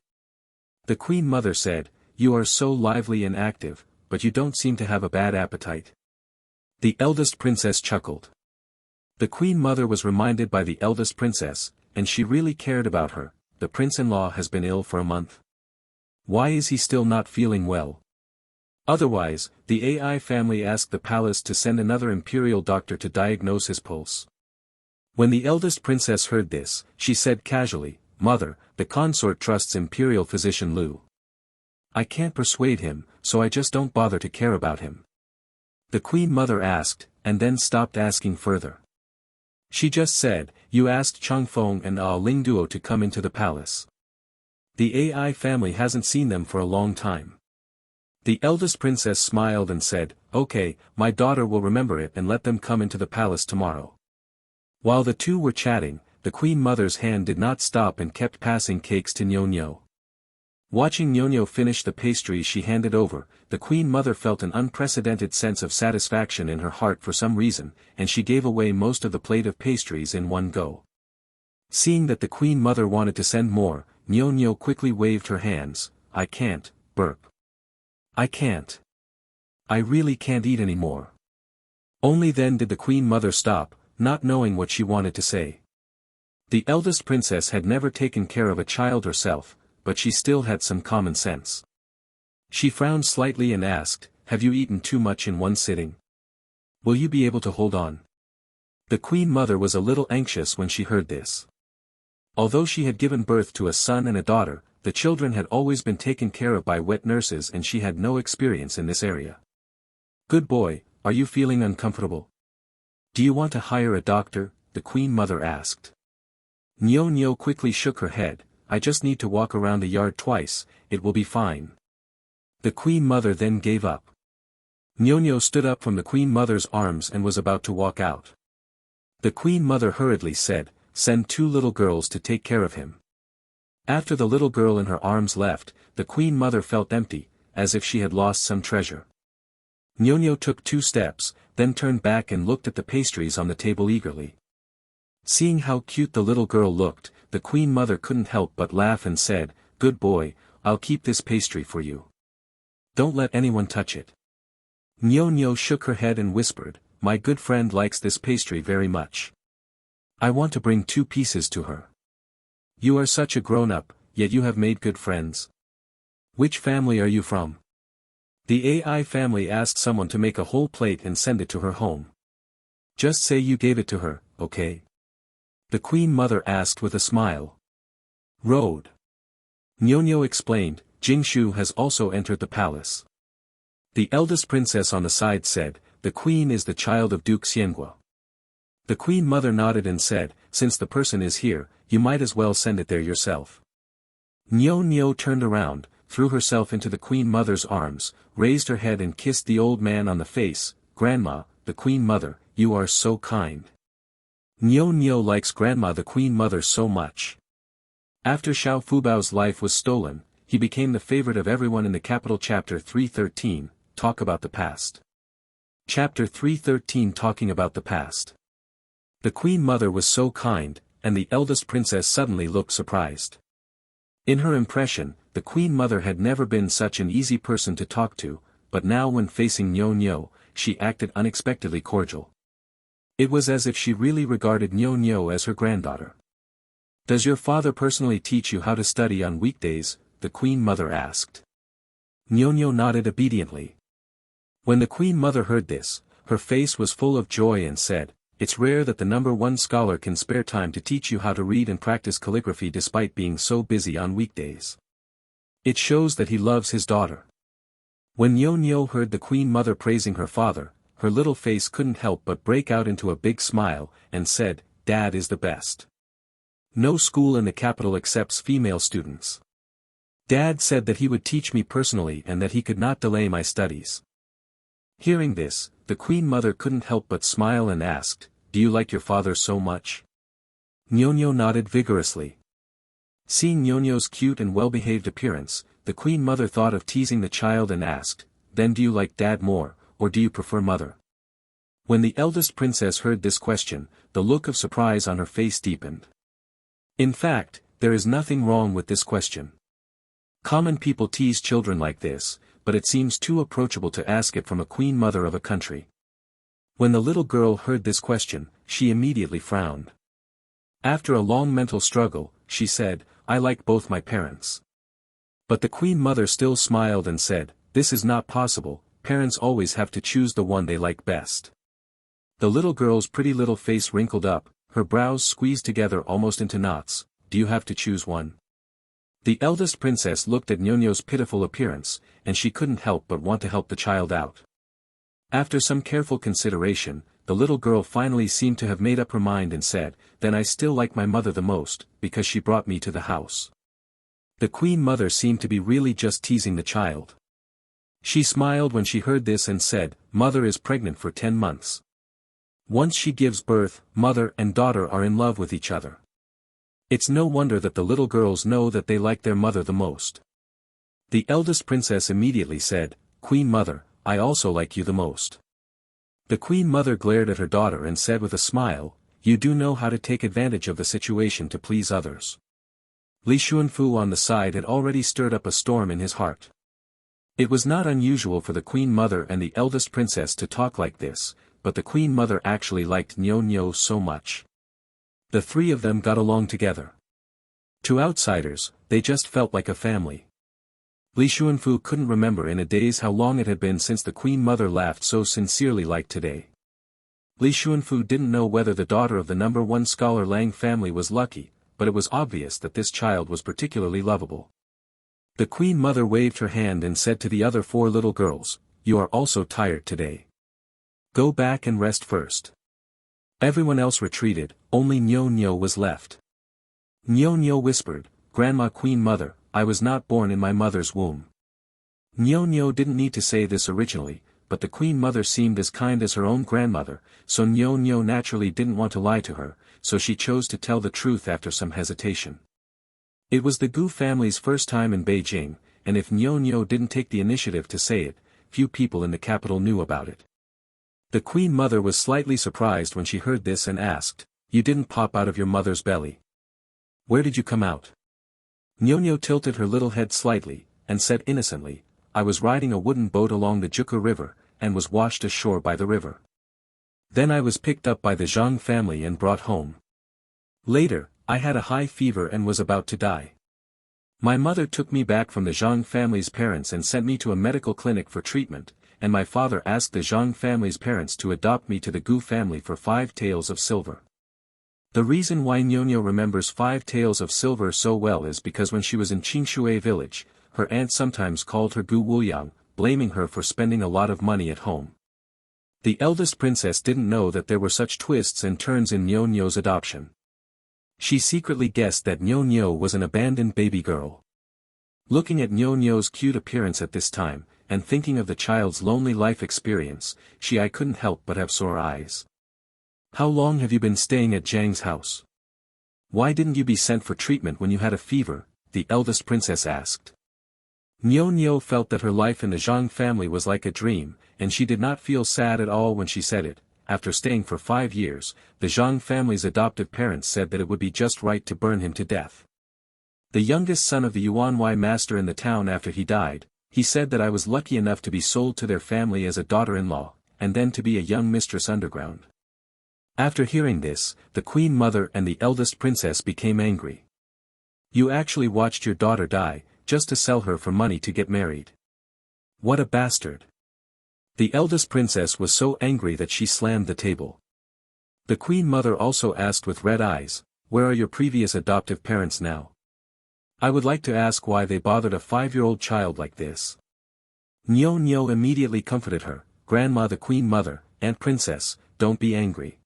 The Queen Mother said, you are so lively and active, but you don't seem to have a bad appetite. The eldest princess chuckled. The Queen Mother was reminded by the eldest princess, and she really cared about her, the prince-in-law has been ill for a month. Why is he still not feeling well? Otherwise, the AI family asked the palace to send another imperial doctor to diagnose his pulse. When the eldest princess heard this, she said casually, Mother, the consort trusts imperial physician Lu. I can't persuade him, so I just don't bother to care about him. The Queen Mother asked, and then stopped asking further. She just said, you asked Changfeng and Lingduo to come into the palace. The AI family hasn't seen them for a long time. The eldest princess smiled and said, okay, my daughter will remember it and let them come into the palace tomorrow. While the two were chatting, the Queen Mother's hand did not stop and kept passing cakes to Nyonyo. Watching Nyonyo finish the pastries she handed over, the Queen Mother felt an unprecedented sense of satisfaction in her heart for some reason, and she gave away most of the plate of pastries in one go. Seeing that the Queen Mother wanted to send more, Nyonyo quickly waved her hands, I can't, burp. I can't. I really can't eat anymore. Only then did the Queen Mother stop, not knowing what she wanted to say. The eldest princess had never taken care of a child herself, but she still had some common sense. She frowned slightly and asked, have you eaten too much in one sitting? Will you be able to hold on? The Queen Mother was a little anxious when she heard this. Although she had given birth to a son and a daughter, the children had always been taken care of by wet nurses and she had no experience in this area. Good boy, are you feeling uncomfortable? Do you want to hire a doctor? The Queen Mother asked. Nyonyo quickly shook her head, I just need to walk around the yard twice, it will be fine. The Queen Mother then gave up. Nyonyo stood up from the Queen Mother's arms and was about to walk out. The Queen Mother hurriedly said, send 2 little girls to take care of him. After the little girl in her arms left, the Queen Mother felt empty, as if she had lost some treasure. Nyonyo took 2 steps, then turned back and looked at the pastries on the table eagerly. Seeing how cute the little girl looked, the Queen Mother couldn't help but laugh and said, good boy, I'll keep this pastry for you. Don't let anyone touch it. Nyonyo shook her head and whispered, my good friend likes this pastry very much. I want to bring 2 pieces to her. You are such a grown-up, yet you have made good friends. Which family are you from? The AI family asked someone to make a whole plate and send it to her home. Just say you gave it to her, okay? The Queen Mother asked with a smile. Road. Nyonyo explained, Jingshu has also entered the palace. The eldest princess on the side said, the Queen is the child of Duke Xianghua. The Queen Mother nodded and said, since the person is here, you might as well send it there yourself. Nyonyo turned around, threw herself into the Queen Mother's arms, raised her head and kissed the old man on the face, Grandma, the Queen Mother, you are so kind. Nyonyo likes Grandma the Queen Mother so much. After Xiao Fubao's life was stolen, he became the favorite of everyone in the capital. Chapter 313, Talk about the Past. Chapter 313 Talking about the Past. The Queen Mother was so kind, and the eldest princess suddenly looked surprised. In her impression, the Queen Mother had never been such an easy person to talk to, but now when facing Nyonyo, she acted unexpectedly cordial. It was as if she really regarded Nyonyo as her granddaughter. Does your father personally teach you how to study on weekdays? The Queen Mother asked. Nyonyo nodded obediently. When the Queen Mother heard this, her face was full of joy and said, it's rare that the #1 scholar can spare time to teach you how to read and practice calligraphy despite being so busy on weekdays. It shows that he loves his daughter. When Nyonyo heard the Queen Mother praising her father, her little face couldn't help but break out into a big smile, and said, Dad is the best. No school in the capital accepts female students. Dad said that he would teach me personally and that he could not delay my studies. Hearing this, the Queen Mother couldn't help but smile and asked, do you like your father so much? Nyonyo nodded vigorously. Seeing Nyonyo's cute and well-behaved appearance, the queen mother thought of teasing the child and asked, "Then do you like dad more, or do you prefer mother?" When the eldest princess heard this question, the look of surprise on her face deepened. In fact, there is nothing wrong with this question. Common people tease children like this, but it seems too approachable to ask it from a queen mother of a country. When the little girl heard this question, she immediately frowned. After a long mental struggle, she said, "I like both my parents." But the queen mother still smiled and said, "This is not possible, parents always have to choose the one they like best." The little girl's pretty little face wrinkled up, her brows squeezed together almost into knots. "Do you have to choose one?" The eldest princess looked at Nyonyo's pitiful appearance, and she couldn't help but want to help the child out. After some careful consideration, the little girl finally seemed to have made up her mind and said, "Then I still like my mother the most, because she brought me to the house." The queen mother seemed to be really just teasing the child. She smiled when she heard this and said, "Mother is pregnant for 10 months. Once she gives birth, mother and daughter are in love with each other. It's no wonder that the little girls know that they like their mother the most." The eldest princess immediately said, "Queen mother, I also like you the most." The queen mother glared at her daughter and said with a smile, "You do know how to take advantage of the situation to please others." Li Xuanfu on the side had already stirred up a storm in his heart. It was not unusual for the queen mother and the eldest princess to talk like this, but the queen mother actually liked Nyonyo so much. The three of them got along together. To outsiders, they just felt like a family. Li Xuanfu couldn't remember in a days how long it had been since the queen mother laughed so sincerely like today. Li Xuanfu didn't know whether the daughter of the number one scholar Lang family was lucky, but it was obvious that this child was particularly lovable. The queen mother waved her hand and said to the other 4 little girls, "You are also tired today. Go back and rest first." Everyone else retreated, only Nyonyo was left. Nyonyo whispered, "Grandma Queen Mother, I was not born in my mother's womb." Nyonyo didn't need to say this originally, but the queen mother seemed as kind as her own grandmother, so Nyonyo naturally didn't want to lie to her, so she chose to tell the truth after some hesitation. It was the Gu family's first time in Beijing, and if Nyonyo didn't take the initiative to say it, few people in the capital knew about it. The queen mother was slightly surprised when she heard this and asked, "You didn't pop out of your mother's belly. Where did you come out?" Nyonyo tilted her little head slightly, and said innocently, "I was riding a wooden boat along the Juku River, and was washed ashore by the river. Then I was picked up by the Zhang family and brought home. Later, I had a high fever and was about to die. My mother took me back from the Zhang family's parents and sent me to a medical clinic for treatment, and my father asked the Zhang family's parents to adopt me to the Gu family for 5 taels of silver." The reason why Nyonyo remembers 5 taels of silver so well is because when she was in Qingshui village, her aunt sometimes called her Gu Wuyang, blaming her for spending a lot of money at home. The eldest princess didn't know that there were such twists and turns in Nyonyo's adoption. She secretly guessed that Nyonyo was an abandoned baby girl. Looking at Nyonyo's cute appearance at this time, and thinking of the child's lonely life experience, I couldn't help but have sore eyes. "How long have you been staying at Zhang's house? Why didn't you be sent for treatment when you had a fever?" the eldest princess asked. Nyonyo felt that her life in the Zhang family was like a dream, and she did not feel sad at all when she said it. After staying for 5 years, the Zhang family's adoptive parents said that it would be just right to burn him to death. The youngest son of the Yuanwei master in the town after he died, he said that I was lucky enough to be sold to their family as a daughter-in-law, and then to be a young mistress underground. After hearing this, the queen mother and the eldest princess became angry. "You actually watched your daughter die, just to sell her for money to get married. What a bastard." The eldest princess was so angry that she slammed the table. The queen mother also asked with red eyes, "Where are your previous adoptive parents now? I would like to ask why they bothered a 5-year-old child like this." Nyonyo immediately comforted her, "Grandma the queen mother, Aunt Princess, don't be angry.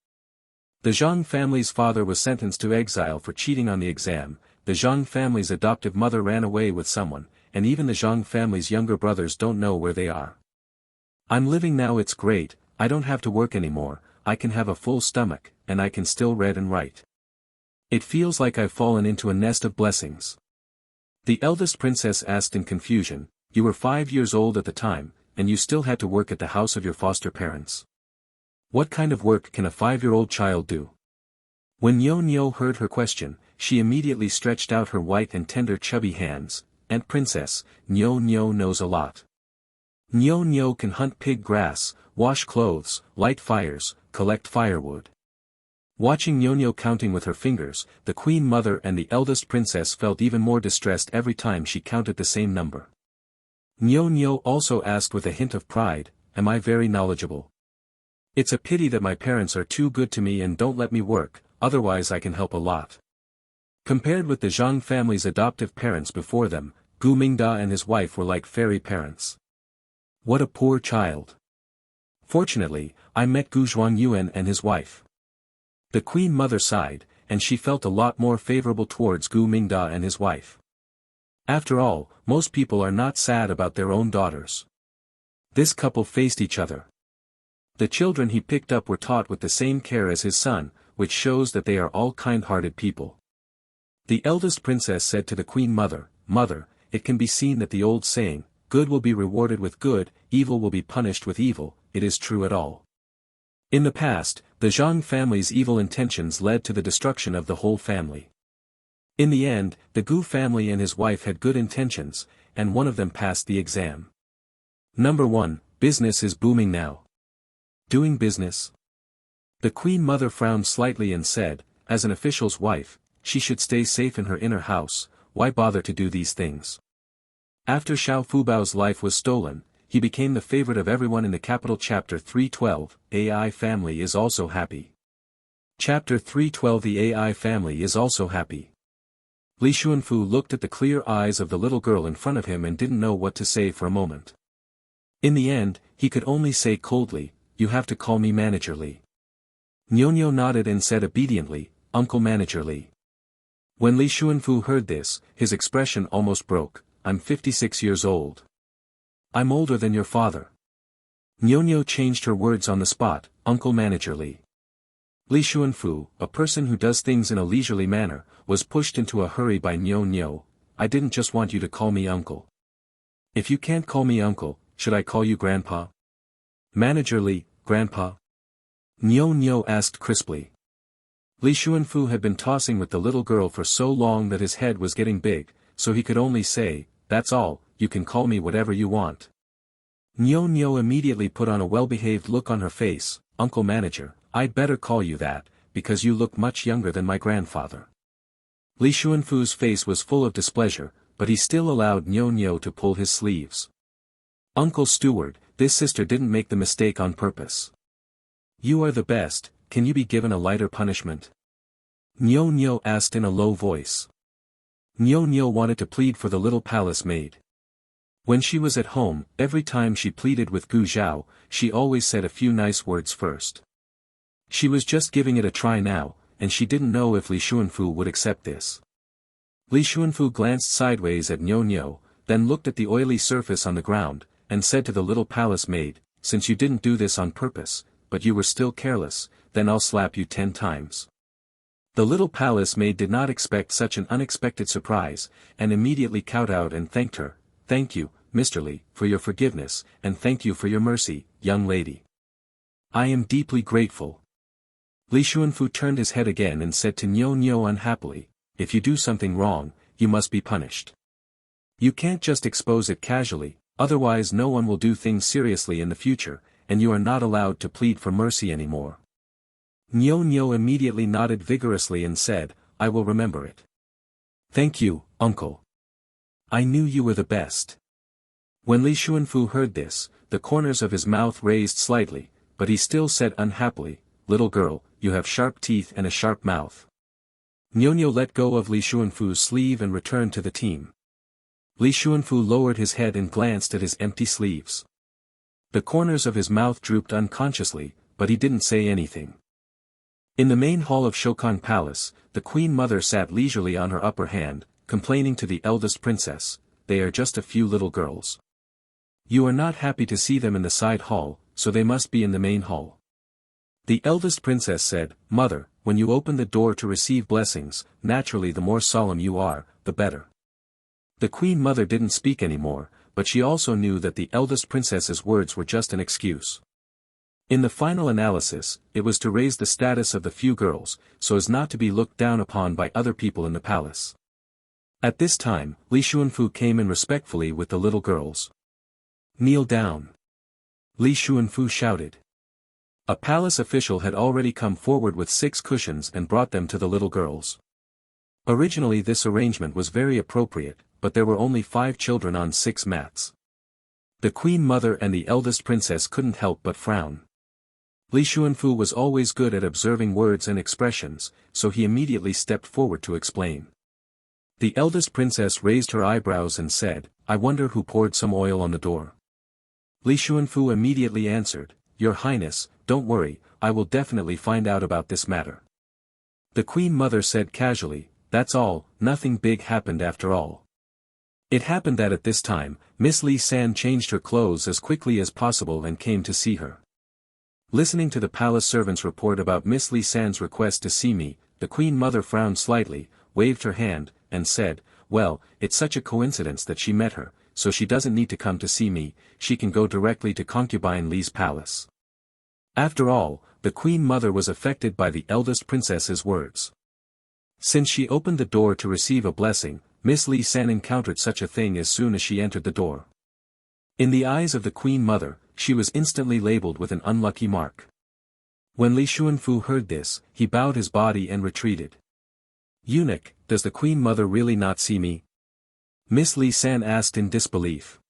The Zhang family's father was sentenced to exile for cheating on the exam, the Zhang family's adoptive mother ran away with someone, and even the Zhang family's younger brothers don't know where they are. I'm living now, it's great, I don't have to work anymore, I can have a full stomach, and I can still read and write. It feels like I've fallen into a nest of blessings. The eldest princess asked in confusion, you were 5 years old at the time, and you still had to work at the house of your foster parents. What kind of work can a 5-year-old child do? When Nyo heard her question, she immediately stretched out her white and tender chubby hands. Aunt Princess, Nyo knows a lot. Nyo can hunt pig grass, wash clothes, light fires, collect firewood. Watching Nyo counting with her fingers, the Queen Mother and the eldest princess felt even more distressed every time she counted the same number. Nyo also asked with a hint of pride, am I very knowledgeable? It's a pity that my parents are too good to me and don't let me work, otherwise I can help a lot. Compared with the Zhang family's adoptive parents before them, Gu Mingda and his wife were like fairy parents. What a poor child. Fortunately, I met Gu Zhuangyuan and his wife. The Queen Mother sighed, and she felt a lot more favorable towards Gu Mingda and his wife. After all, most people are not sad about their own daughters. This couple faced each other. The children he picked up were taught with the same care as his son, which shows that they are all kind-hearted people. The eldest princess said to the Queen Mother, Mother, it can be seen that the old saying, good will be rewarded with good, evil will be punished with evil, it is true at all. In the past, the Zhang family's evil intentions led to the destruction of the whole family. In the end, the Gu family and his wife had good intentions, and one of them passed the exam. Number 1, business is booming now. Doing business? The Queen Mother frowned slightly and said, as an official's wife, she should stay safe in her inner house, why bother to do these things? After Xiao Fubao's life was stolen, he became the favorite of everyone in the capital. Chapter 312, AI family is also happy. Chapter 312 The AI family is also happy. Li Xuanfu looked at the clear eyes of the little girl in front of him and didn't know what to say for a moment. In the end, he could only say coldly, you have to call me Manager Li. Nyo nodded and said obediently, Uncle Manager Li. When Li Xuanfu heard this, his expression almost broke, I'm 56 years old. I'm older than your father. Nyo changed her words on the spot, Uncle Manager Li. Li Xuanfu, a person who does things in a leisurely manner, was pushed into a hurry by Nyo. I didn't just want you to call me uncle. If you can't call me uncle, should I call you grandpa? Manager Li, grandpa? Nyo asked crisply. Li Xuanfu had been tossing with the little girl for so long that his head was getting big, so he could only say, that's all, you can call me whatever you want. Nyo immediately put on a well-behaved look on her face, Uncle Manager, I'd better call you that, because you look much younger than my grandfather. Li Xuanfu's face was full of displeasure, but he still allowed Nyo to pull his sleeves. Uncle Steward, this sister didn't make the mistake on purpose. You are the best, can you be given a lighter punishment? Nyo asked in a low voice. Nyo wanted to plead for the little palace maid. When she was at home, every time she pleaded with Gu Xiao, she always said a few nice words first. She was just giving it a try now, and she didn't know if Li Xuanfu would accept this. Li Xuanfu glanced sideways at Nyo, then looked at the oily surface on the ground, and said to the little palace maid, since you didn't do this on purpose, but you were still careless, then I'll slap you 10 times. The little palace maid did not expect such an unexpected surprise, and immediately kowtowed and thanked her, thank you, Mr. Li, for your forgiveness, and thank you for your mercy, young lady. I am deeply grateful. Li Xuanfu turned his head again and said to Nyo unhappily, if you do something wrong, you must be punished. You can't just expose it casually, otherwise no one will do things seriously in the future, and you are not allowed to plead for mercy anymore. Nyo immediately nodded vigorously and said, I will remember it. Thank you, uncle. I knew you were the best. When Li Xuanfu heard this, the corners of his mouth raised slightly, but he still said unhappily, little girl, you have sharp teeth and a sharp mouth. Nyo let go of Li Xuanfu's sleeve and returned to the team. Li Xuanfu lowered his head and glanced at his empty sleeves. The corners of his mouth drooped unconsciously, but he didn't say anything. In the main hall of Shokan Palace, the Queen Mother sat leisurely on her upper hand, complaining to the eldest princess, they are just a few little girls. You are not happy to see them in the side hall, so they must be in the main hall. The eldest princess said, "Mother, when you open the door to receive blessings, naturally the more solemn you are, the better." The queen mother didn't speak anymore, but she also knew that the eldest princess's words were just an excuse. In the final analysis, it was to raise the status of the few girls, so as not to be looked down upon by other people in the palace. At this time, Li Xuanfu came in respectfully with the little girls. "Kneel down." Li Xuanfu shouted. A palace official had already come forward with 6 cushions and brought them to the little girls. Originally this arrangement was very appropriate, but there were only 5 children on 6 mats. The queen mother and the eldest princess couldn't help but frown. Li Xuanfu was always good at observing words and expressions, so he immediately stepped forward to explain. The eldest princess raised her eyebrows and said, "I wonder who poured some oil on the door." Li Xuanfu immediately answered, "Your Highness, don't worry, I will definitely find out about this matter." The queen mother said casually, "That's all, nothing big happened after all." It happened that at this time, Miss Li San changed her clothes as quickly as possible and came to see her. Listening to the palace servant's report about Miss Li San's request to see me, the queen mother frowned slightly, waved her hand, and said, "Well, it's such a coincidence that she met her, so she doesn't need to come to see me, she can go directly to concubine Li's palace." After all, the queen mother was affected by the eldest princess's words. Since she opened the door to receive a blessing, Miss Li San encountered such a thing as soon as she entered the door. In the eyes of the queen mother, she was instantly labeled with an unlucky mark. When Li Xuanfu heard this, he bowed his body and retreated. "Eunuch, does the queen mother really not see me?" Miss Li San asked in disbelief.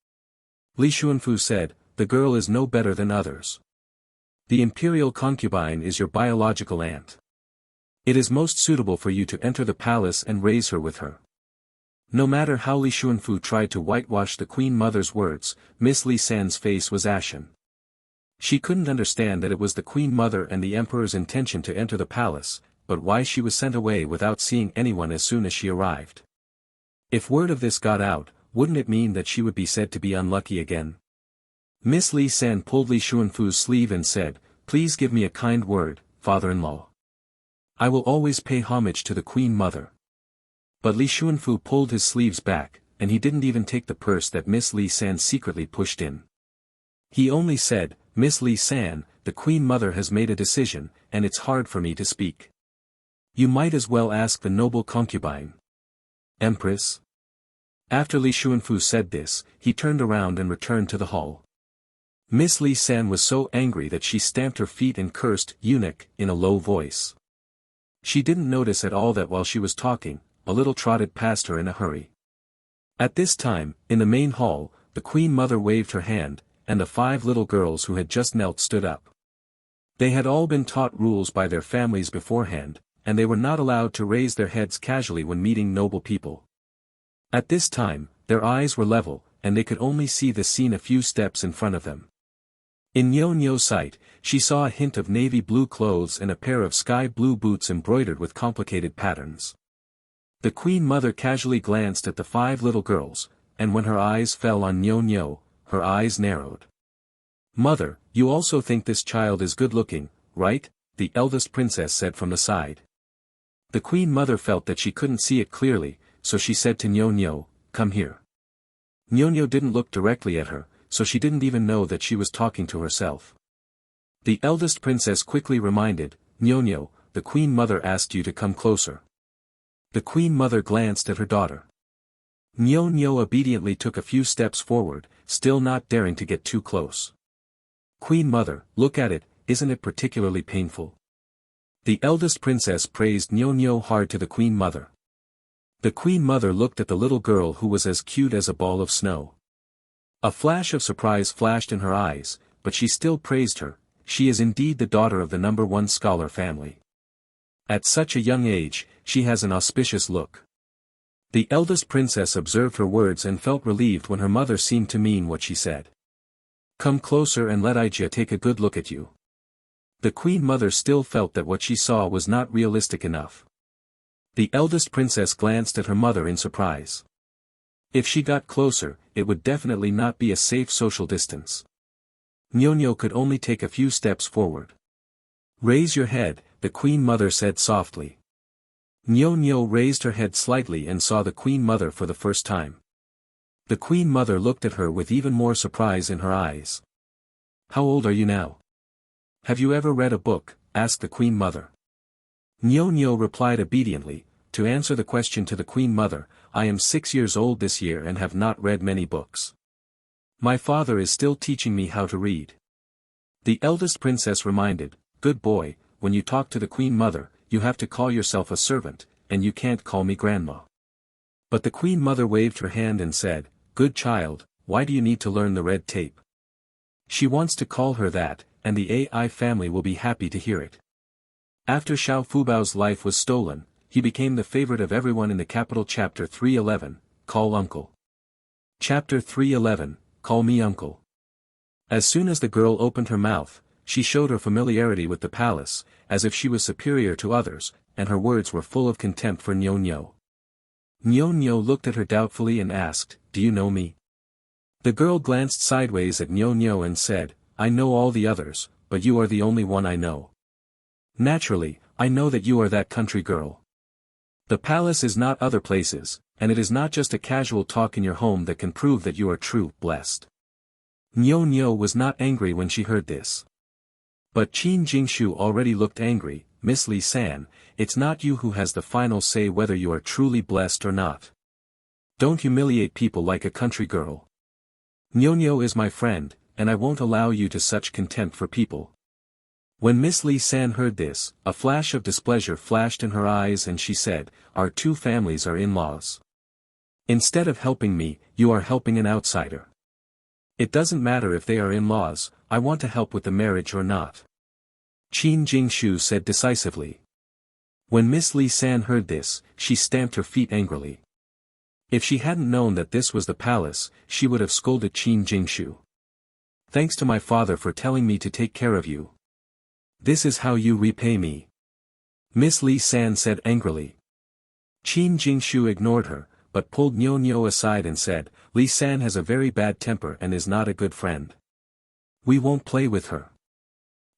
Li Xuanfu said, "The girl is no better than others. The imperial concubine is your biological aunt. It is most suitable for you to enter the palace and raise her with her." No matter how Li Xuanfu tried to whitewash the queen mother's words, Miss Li San's face was ashen. She couldn't understand that it was the queen mother and the emperor's intention to enter the palace, but why she was sent away without seeing anyone as soon as she arrived. If word of this got out, wouldn't it mean that she would be said to be unlucky again? Miss Li San pulled Li Xuanfu's sleeve and said, "Please give me a kind word, father-in-law. I will always pay homage to the queen mother." But Li Xuanfu pulled his sleeves back, and he didn't even take the purse that Miss Li San secretly pushed in. He only said, "Miss Li San, the queen mother has made a decision, and it's hard for me to speak. You might as well ask the noble concubine." "Empress?" After Li Xuanfu said this, he turned around and returned to the hall. Miss Li San was so angry that she stamped her feet and cursed "eunuch" in a low voice. She didn't notice at all that while she was talking, a little trotted past her in a hurry. At this time, in the main hall, the queen mother waved her hand, and the 5 little girls who had just knelt stood up. They had all been taught rules by their families beforehand, and they were not allowed to raise their heads casually when meeting noble people. At this time, their eyes were level, and they could only see the scene a few steps in front of them. In Nyo's sight, she saw a hint of navy blue clothes and a pair of sky blue boots embroidered with complicated patterns. The queen mother casually glanced at the 5 little girls, and when her eyes fell on Nyo, her eyes narrowed. "Mother, you also think this child is good-looking, right?" the eldest princess said from the side. The queen mother felt that she couldn't see it clearly, so she said to Nyo, "Come here." Nyo didn't look directly at her, so she didn't even know that she was talking to herself. The eldest princess quickly reminded, "Nyo, the queen mother asked you to come closer." The queen mother glanced at her daughter. Nyo obediently took a few steps forward, still not daring to get too close. "Queen mother, look at it, isn't it particularly painful?" The eldest princess praised Nyo hard to the queen mother. The queen mother looked at the little girl who was as cute as a ball of snow. A flash of surprise flashed in her eyes, but she still praised her. She is indeed the daughter of the #1 scholar family. At such a young age, she has an auspicious look. The eldest princess observed her words and felt relieved when her mother seemed to mean what she said. "Come closer and let Ija take a good look at you." The queen mother still felt that what she saw was not realistic enough. The eldest princess glanced at her mother in surprise. If she got closer, it would definitely not be a safe social distance. Nyo could only take a few steps forward. Raise your head, the Queen Mother said softly. Nyo raised her head slightly and saw the Queen Mother for the first time. The Queen Mother looked at her with even more surprise in her eyes. How old are you now? Have you ever read a book? Asked the Queen Mother. Nyo replied obediently, to answer the question to the Queen Mother, I am 6 years old this year and have not read many books. My father is still teaching me how to read. The eldest princess reminded, Good boy, when you talk to the Queen Mother, you have to call yourself a servant, and you can't call me grandma. But the Queen Mother waved her hand and said, Good child, why do you need to learn the red tape? She wants to call her that, and the AI family will be happy to hear it. After Xiao Fubao's life was stolen, he became the favorite of everyone in the capital. Chapter 311, Call Uncle. Chapter 311, Call Me Uncle. As soon as the girl opened her mouth, she showed her familiarity with the palace, as if she was superior to others, and her words were full of contempt for Nyo. Nyo looked at her doubtfully and asked, Do you know me? The girl glanced sideways at Nyo and said, I know all the others, but you are the only one I know. Naturally, I know that you are that country girl. The palace is not other places, and it is not just a casual talk in your home that can prove that you are true, blessed. Nyo was not angry when she heard this. But Qin Jingshu already looked angry. Miss Li San, it's not you who has the final say whether you are truly blessed or not. Don't humiliate people like a country girl. Nyo is my friend, and I won't allow you to such contempt for people. When Miss Li San heard this, a flash of displeasure flashed in her eyes and she said, Our two families are in-laws. Instead of helping me, you are helping an outsider. It doesn't matter if they are in-laws, I want to help with the marriage or not. Qin Jingshu said decisively. When Miss Li San heard this, she stamped her feet angrily. If she hadn't known that this was the palace, she would have scolded Qin Jingshu. Thanks to my father for telling me to take care of you. This is how you repay me. Miss Li San said angrily. Qin Jingshu ignored her, but pulled Nyo aside and said, Li San has a very bad temper and is not a good friend. We won't play with her.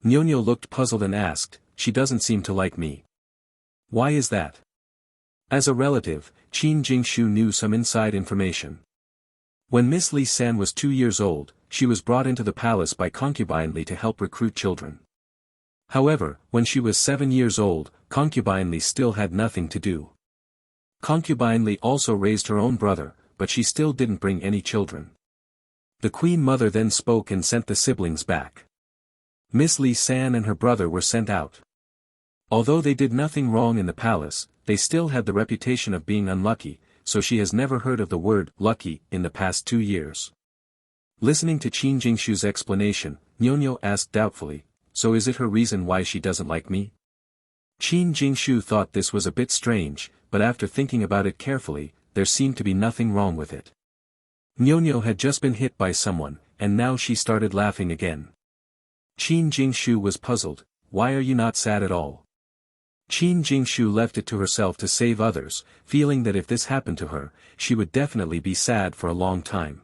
Nyo looked puzzled and asked, She doesn't seem to like me. Why is that? As a relative, Qin Jingshu knew some inside information. When Miss Li San was 2 years old, she was brought into the palace by Concubine Li to help recruit children. However, when she was 7 years old, Concubine Li still had nothing to do. Concubine Li also raised her own brother, but she still didn't bring any children. The Queen Mother then spoke and sent the siblings back. Miss Li San and her brother were sent out. Although they did nothing wrong in the palace, they still had the reputation of being unlucky, so she has never heard of the word lucky in the past 2 years. Listening to Qin Jingshu's explanation, Nyo asked doubtfully, So is it her reason why she doesn't like me? Qin Jingshu thought this was a bit strange, but after thinking about it carefully, there seemed to be nothing wrong with it. Nyo had just been hit by someone, and now she started laughing again. Qin Jingshu was puzzled, Why are you not sad at all? Qin Jingshu left it to herself to save others, feeling that if this happened to her, she would definitely be sad for a long time.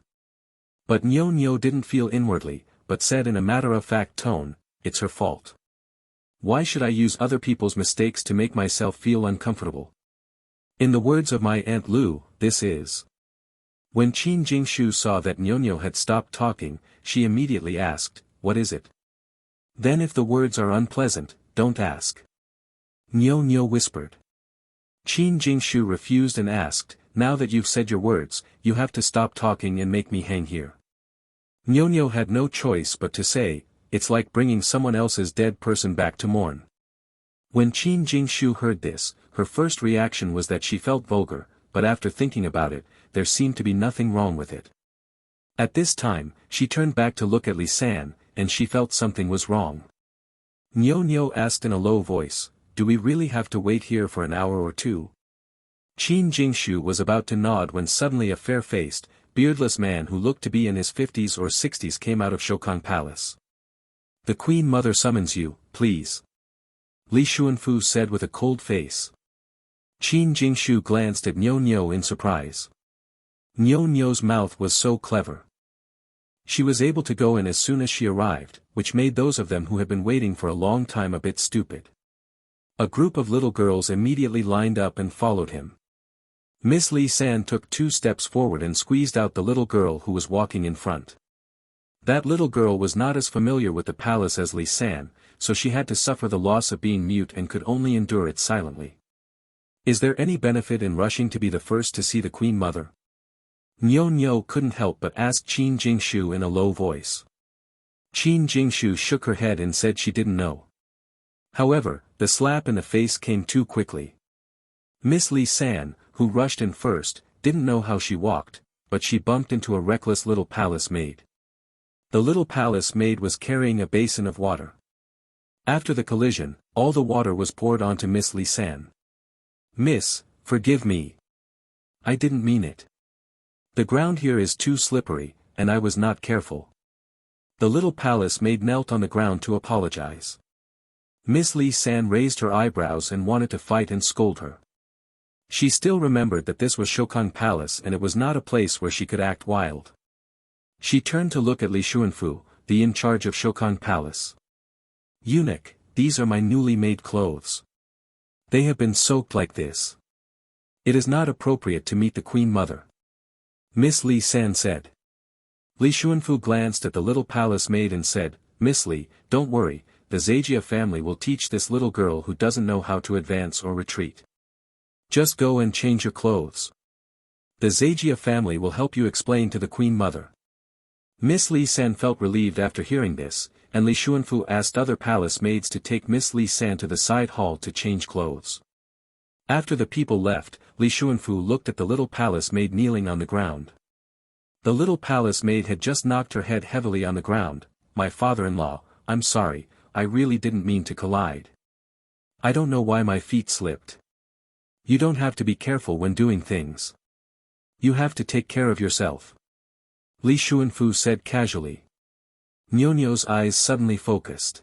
But Nyo didn't feel inwardly, but said in a matter-of-fact tone, It's her fault. Why should I use other people's mistakes to make myself feel uncomfortable? In the words of my Aunt Lu, this is. When Qin Jingshu saw that Nyo had stopped talking, she immediately asked, What is it? Then if the words are unpleasant, don't ask. Nyo whispered. Qin Jingshu refused and asked, Now that you've said your words, you have to stop talking and make me hang here. Nyo had no choice but to say, It's like bringing someone else's dead person back to mourn. When Qin Jingshu heard this, her first reaction was that she felt vulgar, but after thinking about it, there seemed to be nothing wrong with it. At this time, she turned back to look at Li San, and she felt something was wrong. Nyo asked in a low voice, Do we really have to wait here for an hour or two? Qin Jingshu was about to nod when suddenly a fair-faced, beardless man who looked to be in his 50s or 60s came out of Shokang Palace. The Queen Mother summons you, please. Li Xuanfu said with a cold face. Qin Jingshu glanced at Nyo in surprise. Nyo's mouth was so clever. She was able to go in as soon as she arrived, which made those of them who had been waiting for a long time a bit stupid. A group of little girls immediately lined up and followed him. Miss Li San took 2 steps forward and squeezed out the little girl who was walking in front. That little girl was not as familiar with the palace as Li San, so she had to suffer the loss of being mute and could only endure it silently. Is there any benefit in rushing to be the first to see the Queen Mother? Nyo couldn't help but ask Qin Jingshu in a low voice. Qin Jingshu shook her head and said she didn't know. However, the slap in the face came too quickly. Miss Li San, who rushed in first, didn't know how she walked, but she bumped into a reckless little palace maid. The little palace maid was carrying a basin of water. After the collision, all the water was poured onto Miss Li San. "Miss, forgive me. I didn't mean it. The ground here is too slippery, and I was not careful." The little palace maid knelt on the ground to apologize. Miss Li San raised her eyebrows and wanted to fight and scold her. She still remembered that this was Shokang Palace and it was not a place where she could act wild. She turned to look at Li Xuanfu, the in charge of Shokang Palace. "Eunuch, these are my newly made clothes. They have been soaked like this. It is not appropriate to meet the Queen Mother," Miss Li San said. Li Xuanfu glanced at the little palace maid and said, "Miss Li, don't worry, the Zajia family will teach this little girl who doesn't know how to advance or retreat. Just go and change your clothes. The Zajia family will help you explain to the Queen Mother." Miss Li San felt relieved after hearing this, and Li Xuanfu asked other palace maids to take Miss Li San to the side hall to change clothes. After the people left, Li Xuanfu looked at the little palace maid kneeling on the ground. The little palace maid had just knocked her head heavily on the ground. "My father-in-law, I'm sorry, I really didn't mean to collide. I don't know why my feet slipped. You don't have to be careful when doing things. You have to take care of yourself," Li Xuanfu said casually. Nyo's eyes suddenly focused.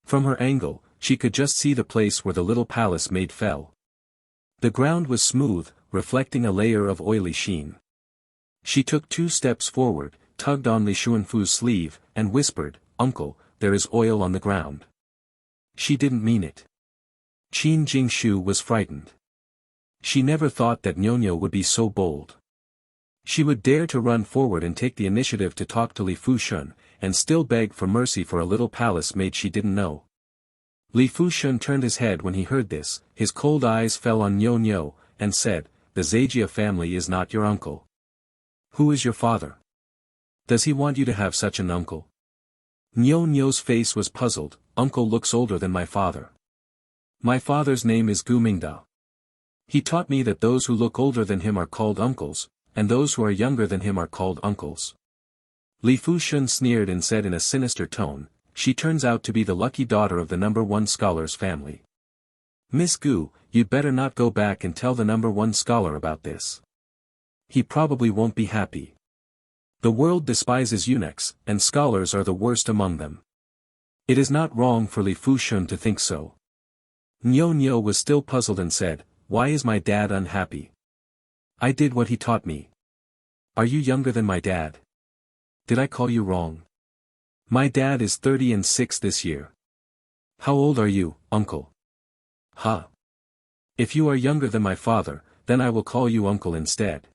From her angle, she could just see the place where the little palace maid fell. The ground was smooth, reflecting a layer of oily sheen. She took 2 steps forward, tugged on Li Xuanfu's sleeve, and whispered, "Uncle, there is oil on the ground." She didn't mean it. Qin Jingshu was frightened. She never thought that Nyo would be so bold. She would dare to run forward and take the initiative to talk to Li Fushun, and still beg for mercy for a little palace maid she didn't know. Li Fushun turned his head when he heard this, his cold eyes fell on Nyo, and said, "The Zajia family is not your uncle. Who is your father? Does he want you to have such an uncle?" Nyo's face was puzzled. "Uncle looks older than my father. My father's name is Gu Mingda. He taught me that those who look older than him are called uncles, and those who are younger than him are called uncles." Li Fushun sneered and said in a sinister tone, "She turns out to be the lucky daughter of the #1 scholar's family. Miss Gu, you'd better not go back and tell the #1 scholar about this. He probably won't be happy. The world despises eunuchs, and scholars are the worst among them. It is not wrong for Li Fushun to think so." Nyo was still puzzled and said, "Why is my dad unhappy? I did what he taught me. Are you younger than my dad? Did I call you wrong? My dad is 36 this year. How old are you, uncle?" "Huh. If you are younger than my father, then I will call you uncle instead."